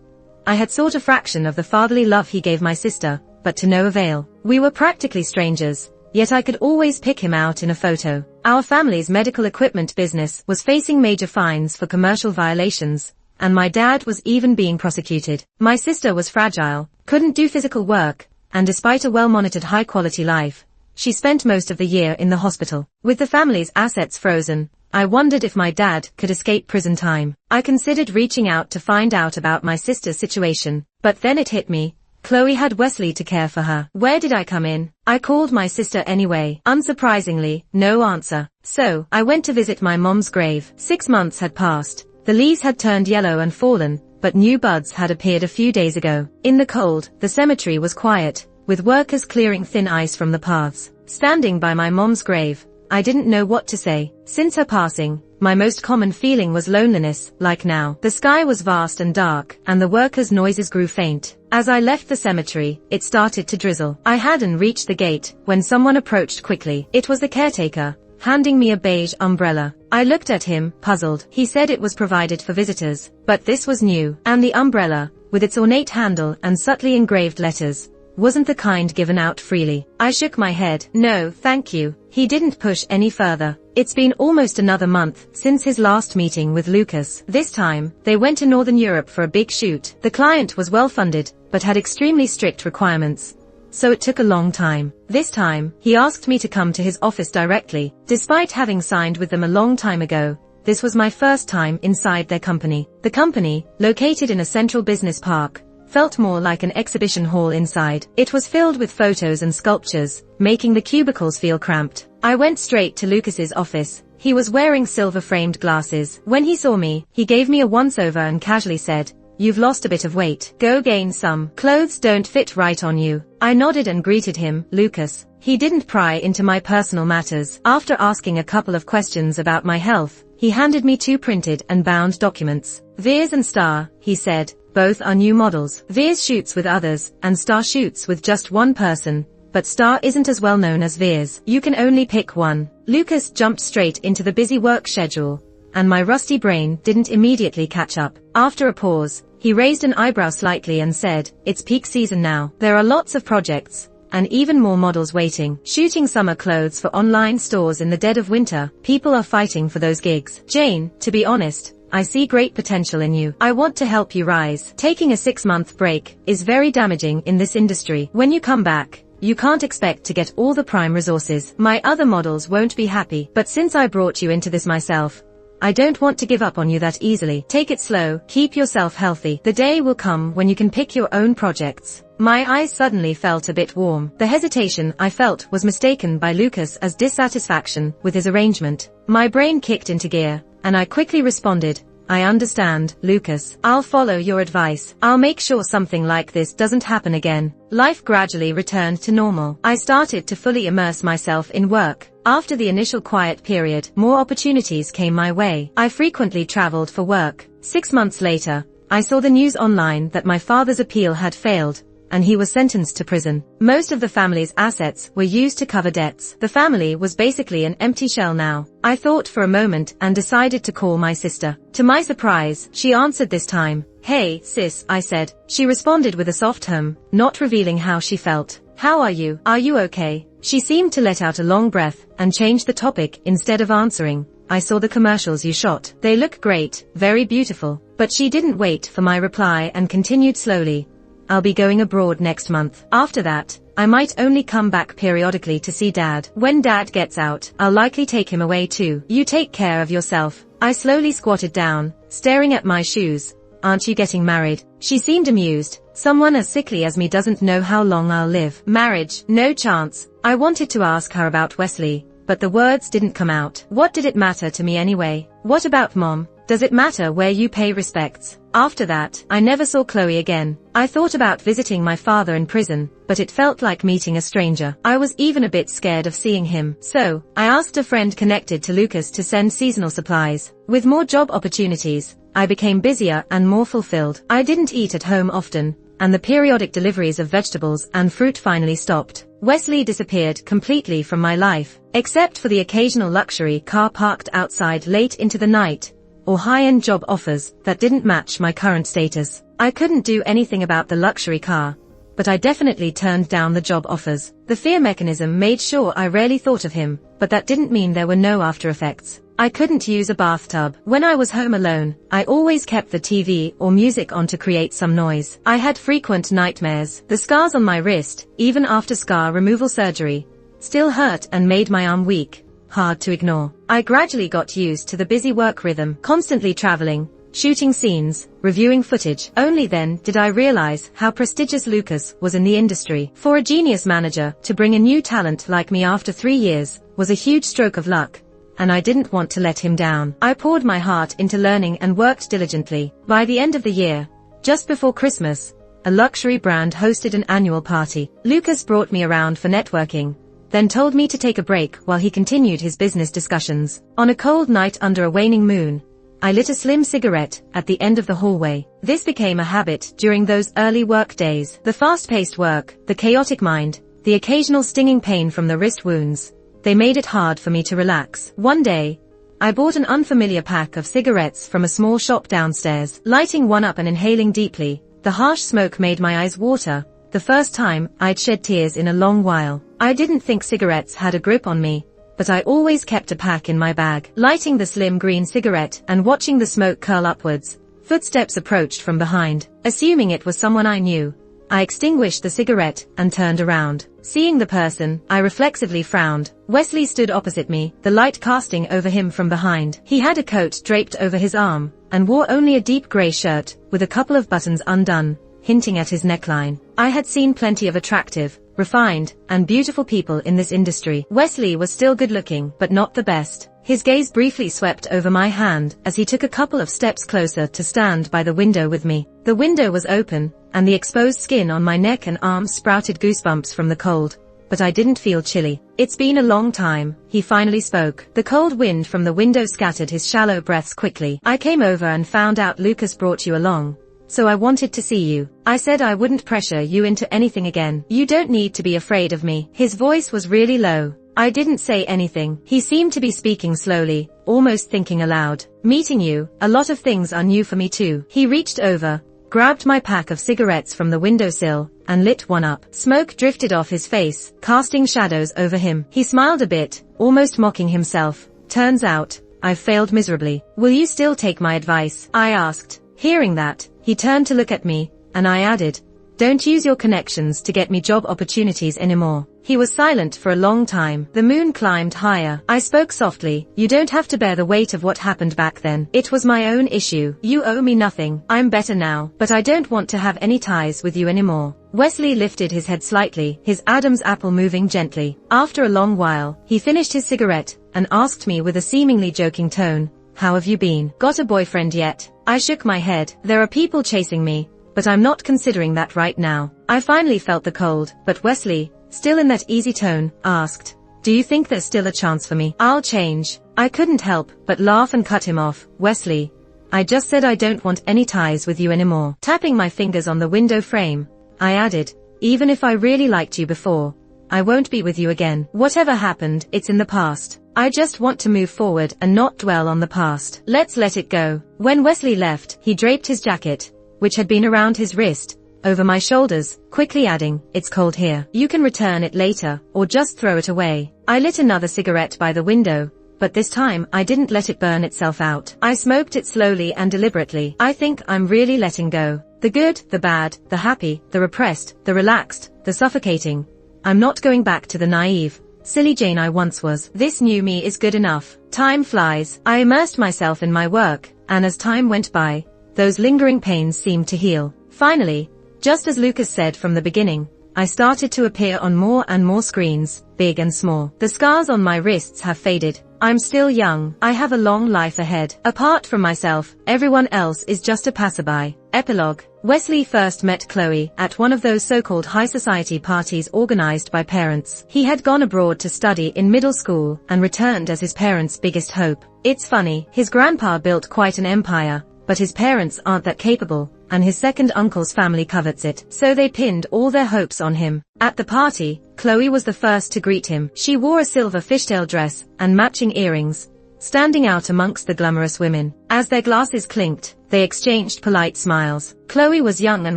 I had sought a fraction of the fatherly love he gave my sister, but to no avail. We were practically strangers, yet I could always pick him out in a photo. Our family's medical equipment business was facing major fines for commercial violations, and my dad was even being prosecuted. My sister was fragile, couldn't do physical work, and despite a well-monitored high-quality life, she spent most of the year in the hospital. With the family's assets frozen, I wondered if my dad could escape prison time. I considered reaching out to find out about my sister's situation, but then it hit me. Chloe had Wesley to care for her. Where did I come in? I called my sister anyway. Unsurprisingly, no answer. So, I went to visit my mom's grave. 6 months had passed. The leaves had turned yellow and fallen, but new buds had appeared a few days ago. In the cold, the cemetery was quiet, with workers clearing thin ice from the paths. Standing by my mom's grave, I didn't know what to say. Since her passing, my most common feeling was loneliness, like now. The sky was vast and dark, and the workers' noises grew faint. As I left the cemetery, it started to drizzle. I hadn't reached the gate when someone approached quickly. It was the caretaker, handing me a beige umbrella. I looked at him, puzzled. He said it was provided for visitors, but this was new. And the umbrella, with its ornate handle and subtly engraved letters, wasn't the kind given out freely. I shook my head. No, thank you. He didn't push any further. It's been almost another month since his last meeting with Lucas. This time, they went to Northern Europe for a big shoot. The client was well-funded, but had extremely strict requirements, so it took a long time. This time, he asked me to come to his office directly. Despite having signed with them a long time ago, this was my first time inside their company. The company, located in a central business park, felt more like an exhibition hall inside. It was filled with photos and sculptures, making the cubicles feel cramped. I went straight to Lucas's office. He was wearing silver-framed glasses. When he saw me, he gave me a once-over and casually said, "You've lost a bit of weight. Go gain some. Clothes don't fit right on you." I nodded and greeted him, Lucas. He didn't pry into my personal matters. After asking a couple of questions about my health, he handed me 2 printed and bound documents. Veers and Star, he said. Both are new models. Veers shoots with others, and Star shoots with just one person, but Star isn't as well known as Veers. You can only pick one. Lucas jumped straight into the busy work schedule, and my rusty brain didn't immediately catch up. After a pause, he raised an eyebrow slightly and said, "It's peak season now. There are lots of projects, and even more models waiting. Shooting summer clothes for online stores in the dead of winter. People are fighting for those gigs. Jane, to be honest, I see great potential in you. I want to help you rise. Taking a 6-month break is very damaging in this industry. When you come back, you can't expect to get all the prime resources. My other models won't be happy, but since I brought you into this myself, I don't want to give up on you that easily. Take it slow, keep yourself healthy. The day will come when you can pick your own projects." My eyes suddenly felt a bit warm. The hesitation I felt was mistaken by Lucas as dissatisfaction with his arrangement. My brain kicked into gear, and I quickly responded, "I understand, Lucas. I'll follow your advice. I'll make sure something like this doesn't happen again." Life gradually returned to normal. I started to fully immerse myself in work. After the initial quiet period, more opportunities came my way. I frequently traveled for work. 6 months later, I saw the news online that my father's appeal had failed, and he was sentenced to prison. Most of the family's assets were used to cover debts. The family was basically an empty shell now. I thought for a moment and decided to call my sister. To my surprise, she answered this time. "Hey, sis," I said. She responded with a soft hum, not revealing how she felt. How are you? Are you okay? She seemed to let out a long breath and change the topic instead of answering. I saw the commercials you shot. They look great, very beautiful. But she didn't wait for my reply and continued slowly. I'll be going abroad next month. After that, I might only come back periodically to see Dad. When Dad gets out, I'll likely take him away too. You take care of yourself. I slowly squatted down, staring at my shoes. Aren't you getting married? She seemed amused. Someone as sickly as me doesn't know how long I'll live. Marriage? No chance. I wanted to ask her about Wesley, but the words didn't come out. What did it matter to me anyway? What about Mom? Does it matter where you pay respects? After that, I never saw Chloe again. I thought about visiting my father in prison, but it felt like meeting a stranger. I was even a bit scared of seeing him. So, I asked a friend connected to Lucas to send seasonal supplies. With more job opportunities, I became busier and more fulfilled. I didn't eat at home often, and the periodic deliveries of vegetables and fruit finally stopped. Wesley disappeared completely from my life, except for the occasional luxury car parked outside late into the night, or high-end job offers that didn't match my current status. I couldn't do anything about the luxury car, but I definitely turned down the job offers. The fear mechanism made sure I rarely thought of him, but that didn't mean there were no after effects. I couldn't use a bathtub. When I was home alone, I always kept the TV or music on to create some noise. I had frequent nightmares. The scars on my wrist, even after scar removal surgery, still hurt and made my arm weak, hard to ignore. I gradually got used to the busy work rhythm, constantly traveling, shooting scenes, reviewing footage. Only then did I realize how prestigious Lucas was in the industry. For a genius manager to bring a new talent like me after 3 years was a huge stroke of luck, and I didn't want to let him down. I poured my heart into learning and worked diligently. By the end of the year, just before Christmas, a luxury brand hosted an annual party. Lucas brought me around for networking, then told me to take a break while he continued his business discussions. On a cold night under a waning moon, I lit a slim cigarette at the end of the hallway. This became a habit during those early work days. The fast-paced work, the chaotic mind, the occasional stinging pain from the wrist wounds, they made it hard for me to relax. One day, I bought an unfamiliar pack of cigarettes from a small shop downstairs. Lighting one up and inhaling deeply, the harsh smoke made my eyes water. The first time I'd shed tears in a long while. I didn't think cigarettes had a grip on me, but I always kept a pack in my bag. Lighting the slim green cigarette and watching the smoke curl upwards, footsteps approached from behind. Assuming it was someone I knew, I extinguished the cigarette and turned around. Seeing the person, I reflexively frowned. Wesley stood opposite me, the light casting over him from behind. He had a coat draped over his arm, and wore only a deep grey shirt, with a couple of buttons undone, hinting at his neckline. I had seen plenty of attractive, refined, and beautiful people in this industry. Wesley was still good-looking, but not the best. His gaze briefly swept over my hand as he took a couple of steps closer to stand by the window with me. The window was open, and the exposed skin on my neck and arms sprouted goosebumps from the cold, but I didn't feel chilly. It's been a long time, he finally spoke. The cold wind from the window scattered his shallow breaths quickly. I came over and found out Lucas brought you along, so I wanted to see you. I said I wouldn't pressure you into anything again. You don't need to be afraid of me. His voice was really low. I didn't say anything. He seemed to be speaking slowly, almost thinking aloud. Meeting you, a lot of things are new for me too. He reached over, grabbed my pack of cigarettes from the windowsill, and lit one up. Smoke drifted off his face, casting shadows over him. He smiled a bit, almost mocking himself. Turns out, I've failed miserably. Will you still take my advice? I asked. Hearing that, he turned to look at me, and I added, don't use your connections to get me job opportunities anymore. He was silent for a long time. The moon climbed higher. I spoke softly. You don't have to bear the weight of what happened back then. It was my own issue. You owe me nothing. I'm better now, but I don't want to have any ties with you anymore. Wesley lifted his head slightly, his Adam's apple moving gently. After a long while, he finished his cigarette, and asked me with a seemingly joking tone, how have you been? Got a boyfriend yet? I shook my head. There are people chasing me, but I'm not considering that right now. I finally felt the cold, but Wesley, still in that easy tone, asked, do you think there's still a chance for me? I'll change. I couldn't help but laugh and cut him off. Wesley, I just said I don't want any ties with you anymore. Tapping my fingers on the window frame, I added, even if I really liked you before, I won't be with you again. Whatever happened, it's in the past. I just want to move forward and not dwell on the past. Let's let it go. When Wesley left, he draped his jacket, which had been around his wrist, over my shoulders, quickly adding, "It's cold here. You can return it later, or just throw it away." I lit another cigarette by the window, but this time I didn't let it burn itself out. I smoked it slowly and deliberately. I think I'm really letting go. The good, the bad, the happy, the repressed, the relaxed, the suffocating. I'm not going back to the naive, silly Jane I once was. This new me is good enough. Time flies. I immersed myself in my work, and as time went by, those lingering pains seemed to heal. Finally, just as Lucas said from the beginning, I started to appear on more and more screens, big and small. The scars on my wrists have faded. I'm still young. I have a long life ahead. Apart from myself, everyone else is just a passerby. Epilogue. Wesley first met Chloe at one of those so-called high society parties organized by parents. He had gone abroad to study in middle school and returned as his parents' biggest hope. It's funny, his grandpa built quite an empire, but his parents aren't that capable, and his second uncle's family covets it, so they pinned all their hopes on him. At the party, Chloe was the first to greet him. She wore a silver fishtail dress and matching earrings, standing out amongst the glamorous women. As their glasses clinked, they exchanged polite smiles. Chloe was young and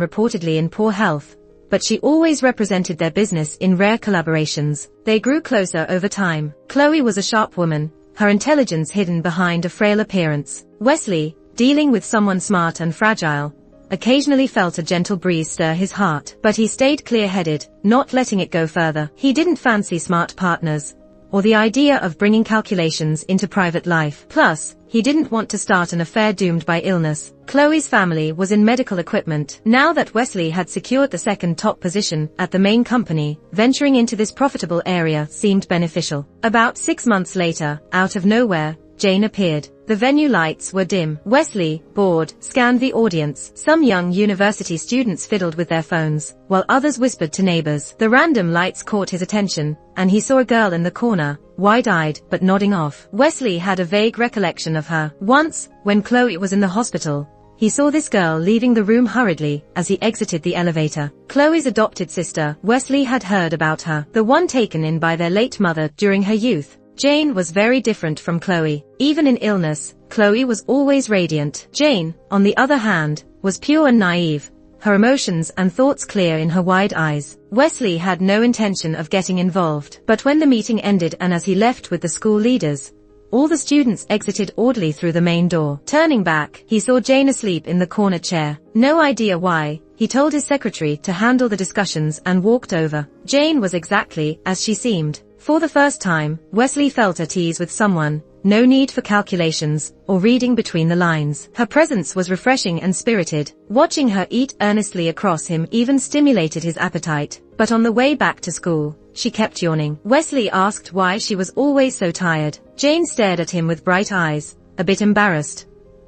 reportedly in poor health, but she always represented their business in rare collaborations. They grew closer over time. Chloe was a sharp woman, her intelligence hidden behind a frail appearance. Wesley, dealing with someone smart and fragile, occasionally felt a gentle breeze stir his heart, but he stayed clear-headed, not letting it go further. He didn't fancy smart partners, or the idea of bringing calculations into private life. Plus, he didn't want to start an affair doomed by illness. Chloe's family was in medical equipment. Now that Wesley had secured the second top position at the main company, venturing into this profitable area seemed beneficial. About 6 months later, out of nowhere, Jane appeared. The venue lights were dim. Wesley, bored, scanned the audience. Some young university students fiddled with their phones, while others whispered to neighbors. The random lights caught his attention, and he saw a girl in the corner, wide-eyed but nodding off. Wesley had a vague recollection of her. Once, when Chloe was in the hospital, he saw this girl leaving the room hurriedly as he exited the elevator. Chloe's adopted sister, Wesley had heard about her, the one taken in by their late mother during her youth. Jane was very different from Chloe. Even in illness, Chloe was always radiant. Jane, on the other hand, was pure and naive, her emotions and thoughts clear in her wide eyes. Wesley had no intention of getting involved, but when the meeting ended and as he left with the school leaders, all the students exited orderly through the main door. Turning back, he saw Jane asleep in the corner chair. No idea why, he told his secretary to handle the discussions and walked over. Jane was exactly as she seemed. For the first time, Wesley felt at ease with someone, no need for calculations or reading between the lines. Her presence was refreshing and spirited. Watching her eat earnestly across him even stimulated his appetite. But on the way back to school, she kept yawning. Wesley asked why she was always so tired. Jane stared at him with bright eyes, a bit embarrassed.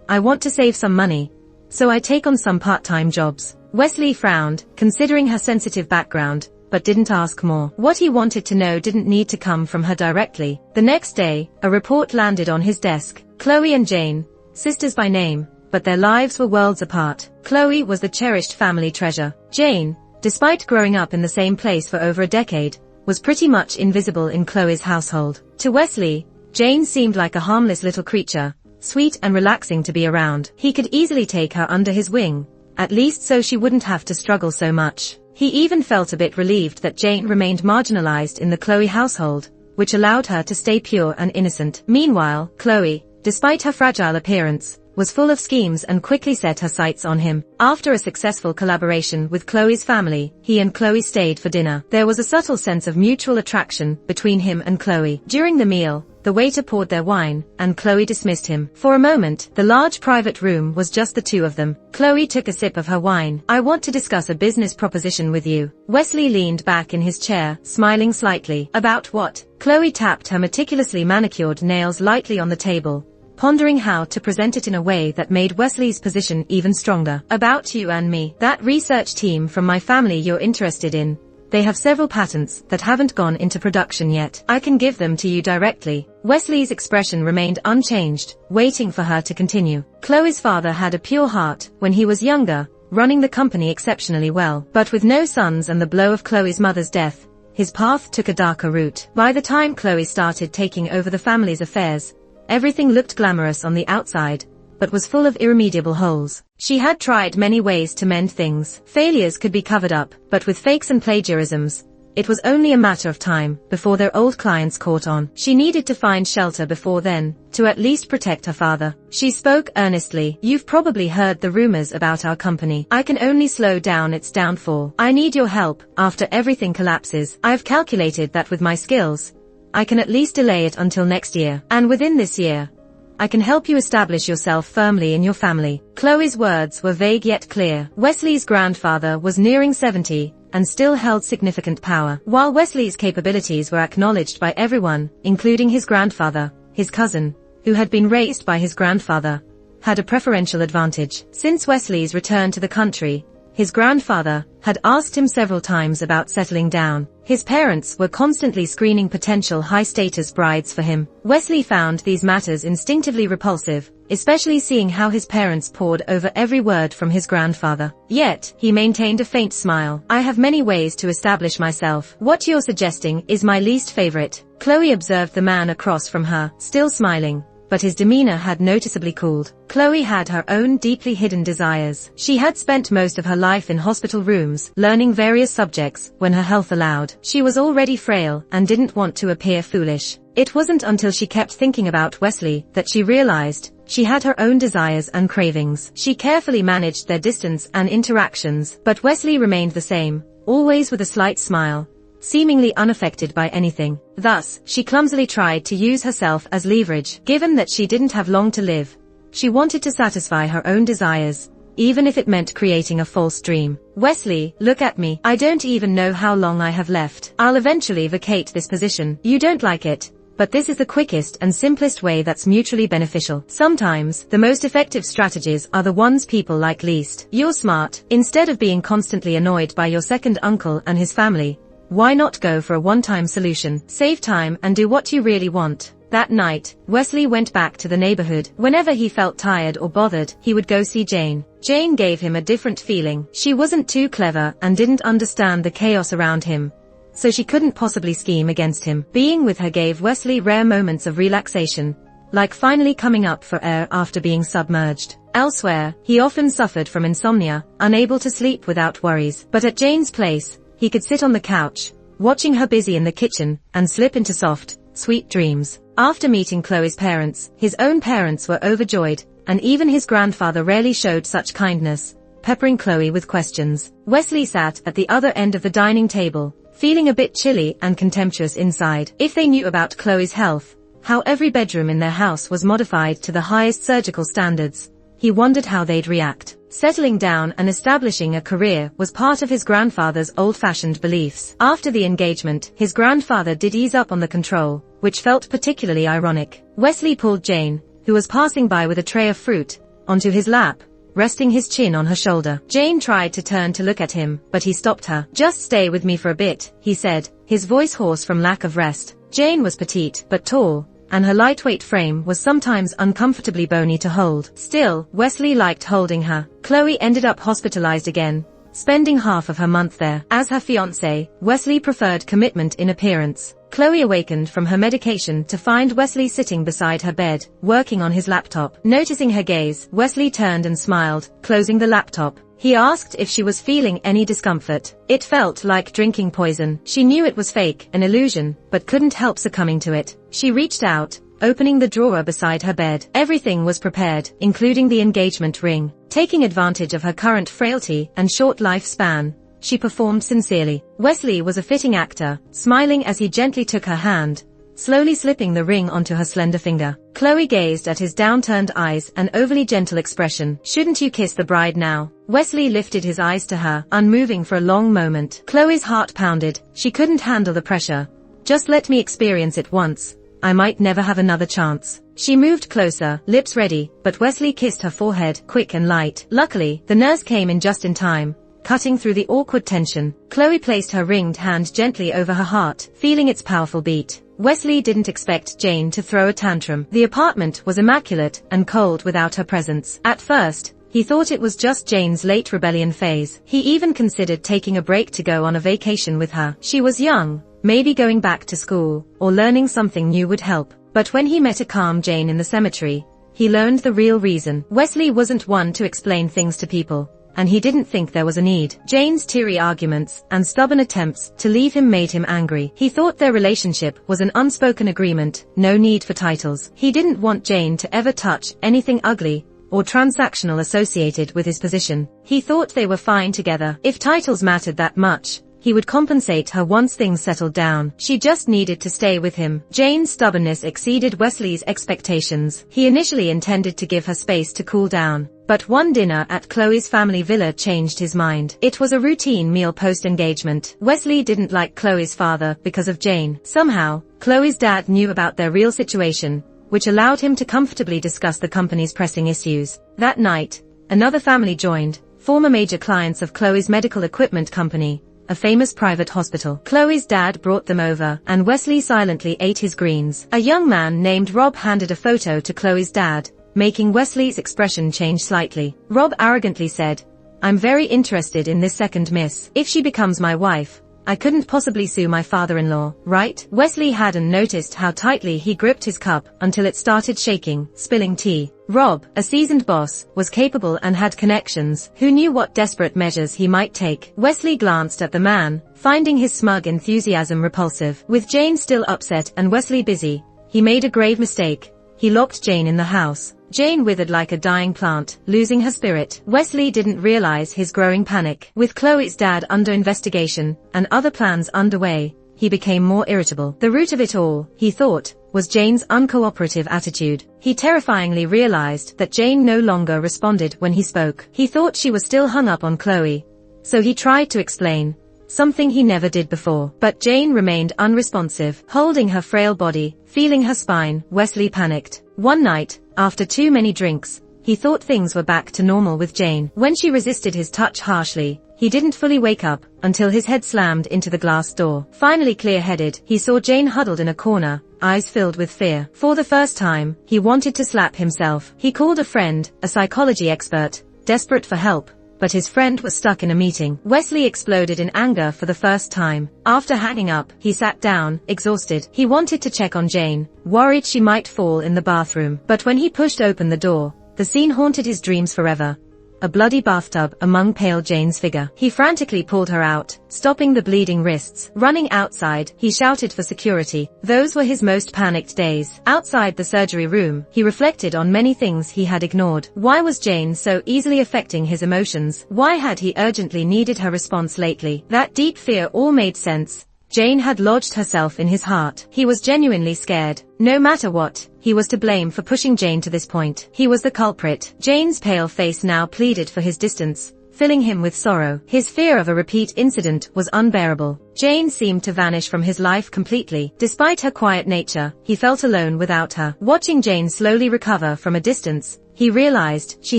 "I want to save some money, so I take on some part-time jobs." Wesley frowned, considering her sensitive background, but didn't ask more. What he wanted to know didn't need to come from her directly. The next day, a report landed on his desk. Chloe and Jane, sisters by name, but their lives were worlds apart. Chloe was the cherished family treasure. Jane, despite growing up in the same place for over a decade, was pretty much invisible in Chloe's household. To Wesley, Jane seemed like a harmless little creature, sweet and relaxing to be around. He could easily take her under his wing, at least so she wouldn't have to struggle so much. He even felt a bit relieved that Jane remained marginalized in the Chloe household, which allowed her to stay pure and innocent. Meanwhile, Chloe, despite her fragile appearance, was full of schemes and quickly set her sights on him. After a successful collaboration with Chloe's family, he and Chloe stayed for dinner. There was a subtle sense of mutual attraction between him and Chloe. During the meal, the waiter poured their wine, and Chloe dismissed him. For a moment, the large private room was just the two of them. Chloe took a sip of her wine. "I want to discuss a business proposition with you." Wesley leaned back in his chair, smiling slightly. "About what?" Chloe tapped her meticulously manicured nails lightly on the table, pondering how to present it in a way that made Wesley's position even stronger. "About you and me. That research team from my family you're interested in. They have several patents that haven't gone into production yet. I can give them to you directly." Wesley's expression remained unchanged, waiting for her to continue. Chloe's father had a pure heart when he was younger, running the company exceptionally well. But with no sons and the blow of Chloe's mother's death, his path took a darker route. By the time Chloe started taking over the family's affairs, everything looked glamorous on the outside, but was full of irremediable holes. She had tried many ways to mend things. Failures could be covered up, but with fakes and plagiarisms, it was only a matter of time before their old clients caught on. She needed to find shelter before then, to at least protect her father. She spoke earnestly. "You've probably heard the rumors about our company. I can only slow down its downfall. I need your help after everything collapses. I've calculated that with my skills, I can at least delay it until next year. And within this year, I can help you establish yourself firmly in your family." Chloe's words were vague yet clear. Wesley's grandfather was nearing 70, and still held significant power. While Wesley's capabilities were acknowledged by everyone, including his grandfather, his cousin, who had been raised by his grandfather, had a preferential advantage. Since Wesley's return to the country, his grandfather had asked him several times about settling down. His parents were constantly screening potential high-status brides for him. Wesley found these matters instinctively repulsive, especially seeing how his parents pored over every word from his grandfather. Yet, he maintained a faint smile. "I have many ways to establish myself. What you're suggesting is my least favorite." Chloe observed the man across from her, still smiling, but his demeanor had noticeably cooled. Chloe had her own deeply hidden desires. She had spent most of her life in hospital rooms, learning various subjects when her health allowed. She was already frail and didn't want to appear foolish. It wasn't until she kept thinking about Wesley that she realized she had her own desires and cravings. She carefully managed their distance and interactions, but Wesley remained the same, always with a slight smile, seemingly unaffected by anything. Thus, she clumsily tried to use herself as leverage. Given that she didn't have long to live, she wanted to satisfy her own desires, even if it meant creating a false dream. "Wesley, look at me. I don't even know how long I have left. I'll eventually vacate this position. You don't like it, but this is the quickest and simplest way that's mutually beneficial. Sometimes, the most effective strategies are the ones people like least. You're smart. Instead of being constantly annoyed by your second uncle and his family, why not go for a one-time solution? Save time and do what you really want." That night, Wesley went back to the neighborhood. Whenever he felt tired or bothered, he would go see Jane. Jane gave him a different feeling. She wasn't too clever and didn't understand the chaos around him, so she couldn't possibly scheme against him. Being with her gave Wesley rare moments of relaxation, like finally coming up for air after being submerged. Elsewhere, he often suffered from insomnia, unable to sleep without worries. But at Jane's place, he could sit on the couch, watching her busy in the kitchen, and slip into soft, sweet dreams. After meeting Chloe's parents, his own parents were overjoyed, and even his grandfather rarely showed such kindness, peppering Chloe with questions. Wesley sat at the other end of the dining table, feeling a bit chilly and contemptuous inside. If they knew about Chloe's health, how every bedroom in their house was modified to the highest surgical standards, he wondered how they'd react. Settling down and establishing a career was part of his grandfather's old-fashioned beliefs. After the engagement, his grandfather did ease up on the control, which felt particularly ironic. Wesley pulled Jane, who was passing by with a tray of fruit, onto his lap, resting his chin on her shoulder. Jane tried to turn to look at him, but he stopped her. "Just stay with me for a bit," he said, his voice hoarse from lack of rest. Jane was petite, but tall, and her lightweight frame was sometimes uncomfortably bony to hold. Still, Wesley liked holding her. Chloe ended up hospitalized again, spending half of her month there. As her fiancé, Wesley preferred commitment in appearance. Chloe awakened from her medication to find Wesley sitting beside her bed, working on his laptop. Noticing her gaze, Wesley turned and smiled, closing the laptop. He asked if she was feeling any discomfort. It felt like drinking poison. She knew it was fake, an illusion, but couldn't help succumbing to it. She reached out, opening the drawer beside her bed. Everything was prepared, including the engagement ring. Taking advantage of her current frailty and short lifespan, she performed sincerely. Wesley was a fitting actor, smiling as he gently took her hand, slowly slipping the ring onto her slender finger. Chloe gazed at his downturned eyes, an overly gentle expression. "Shouldn't you kiss the bride now?" Wesley lifted his eyes to her, unmoving for a long moment. Chloe's heart pounded. She couldn't handle the pressure. "Just let me experience it once. I might never have another chance." She moved closer, lips ready, but Wesley kissed her forehead, quick and light. Luckily, the nurse came in just in time, cutting through the awkward tension. Chloe placed her ringed hand gently over her heart, feeling its powerful beat. Wesley didn't expect Jane to throw a tantrum. The apartment was immaculate and cold without her presence. At first, he thought it was just Jane's late rebellion phase. He even considered taking a break to go on a vacation with her. She was young, maybe going back to school, or learning something new would help. But when he met a calm Jane in the cemetery, he learned the real reason. Wesley wasn't one to explain things to people, and he didn't think there was a need. Jane's teary arguments and stubborn attempts to leave him made him angry. He thought their relationship was an unspoken agreement, no need for titles. He didn't want Jane to ever touch anything ugly or transactional associated with his position. He thought they were fine together. If titles mattered that much, he would compensate her once things settled down. She just needed to stay with him. Jane's stubbornness exceeded Wesley's expectations. He initially intended to give her space to cool down, but one dinner at Chloe's family villa changed his mind. It was a routine meal post-engagement. Wesley didn't like Chloe's father because of Jane. Somehow, Chloe's dad knew about their real situation, which allowed him to comfortably discuss the company's pressing issues. That night, another family joined, former major clients of Chloe's medical equipment company, a famous private hospital. Chloe's dad brought them over, and Wesley silently ate his greens. A young man named Rob handed a photo to Chloe's dad, making Wesley's expression change slightly. Rob arrogantly said, "I'm very interested in this second miss. If she becomes my wife, I couldn't possibly sue my father-in-law, right?" Wesley hadn't noticed how tightly he gripped his cup until it started shaking, spilling tea. Rob, a seasoned boss, was capable and had connections. Who knew what desperate measures he might take? Wesley glanced at the man, finding his smug enthusiasm repulsive. With Jane still upset and Wesley busy, he made a grave mistake. He locked Jane in the house. Jane withered like a dying plant, losing her spirit. Wesley didn't realize his growing panic. With Chloe's dad under investigation and other plans underway, he became more irritable. The root of it all, he thought, was Jane's uncooperative attitude. He terrifyingly realized that Jane no longer responded when he spoke. He thought she was still hung up on Chloe, so he tried to explain, something he never did before. But Jane remained unresponsive. Holding her frail body, feeling her spine, Wesley panicked. One night, after too many drinks, he thought things were back to normal with Jane. When she resisted his touch harshly, he didn't fully wake up until his head slammed into the glass door. Finally clear-headed, he saw Jane huddled in a corner, eyes filled with fear. For the first time, he wanted to slap himself. He called a friend, a psychology expert, desperate for help, but his friend was stuck in a meeting. Wesley exploded in anger for the first time. After hanging up, he sat down, exhausted. He wanted to check on Jane, worried she might fall in the bathroom. But when he pushed open the door, the scene haunted his dreams forever. A bloody bathtub among pale Jane's figure. He frantically pulled her out, stopping the bleeding wrists. Running outside, he shouted for security. Those were his most panicked days. Outside the surgery room, he reflected on many things he had ignored. Why was Jane so easily affecting his emotions? Why had he urgently needed her response lately? That deep fear all made sense. Jane had lodged herself in his heart. He was genuinely scared. No matter what, he was to blame for pushing Jane to this point. He was the culprit. Jane's pale face now pleaded for his distance, filling him with sorrow. His fear of a repeat incident was unbearable. Jane seemed to vanish from his life completely. Despite her quiet nature, he felt alone without her. Watching Jane slowly recover from a distance, he realized she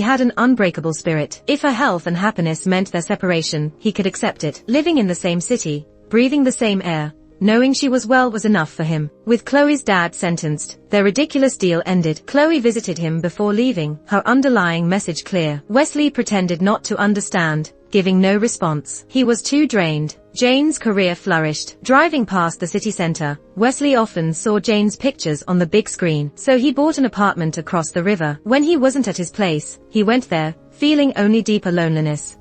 had an unbreakable spirit. If her health and happiness meant their separation, he could accept it. Living in the same city, breathing the same air, knowing she was well was enough for him. With Chloe's dad sentenced, their ridiculous deal ended. Chloe visited him before leaving, her underlying message clear. Wesley pretended not to understand, giving no response. He was too drained. Jane's career flourished. Driving past the city center, Wesley often saw Jane's pictures on the big screen, so he bought an apartment across the river. When he wasn't at his place, he went there, feeling only deeper loneliness.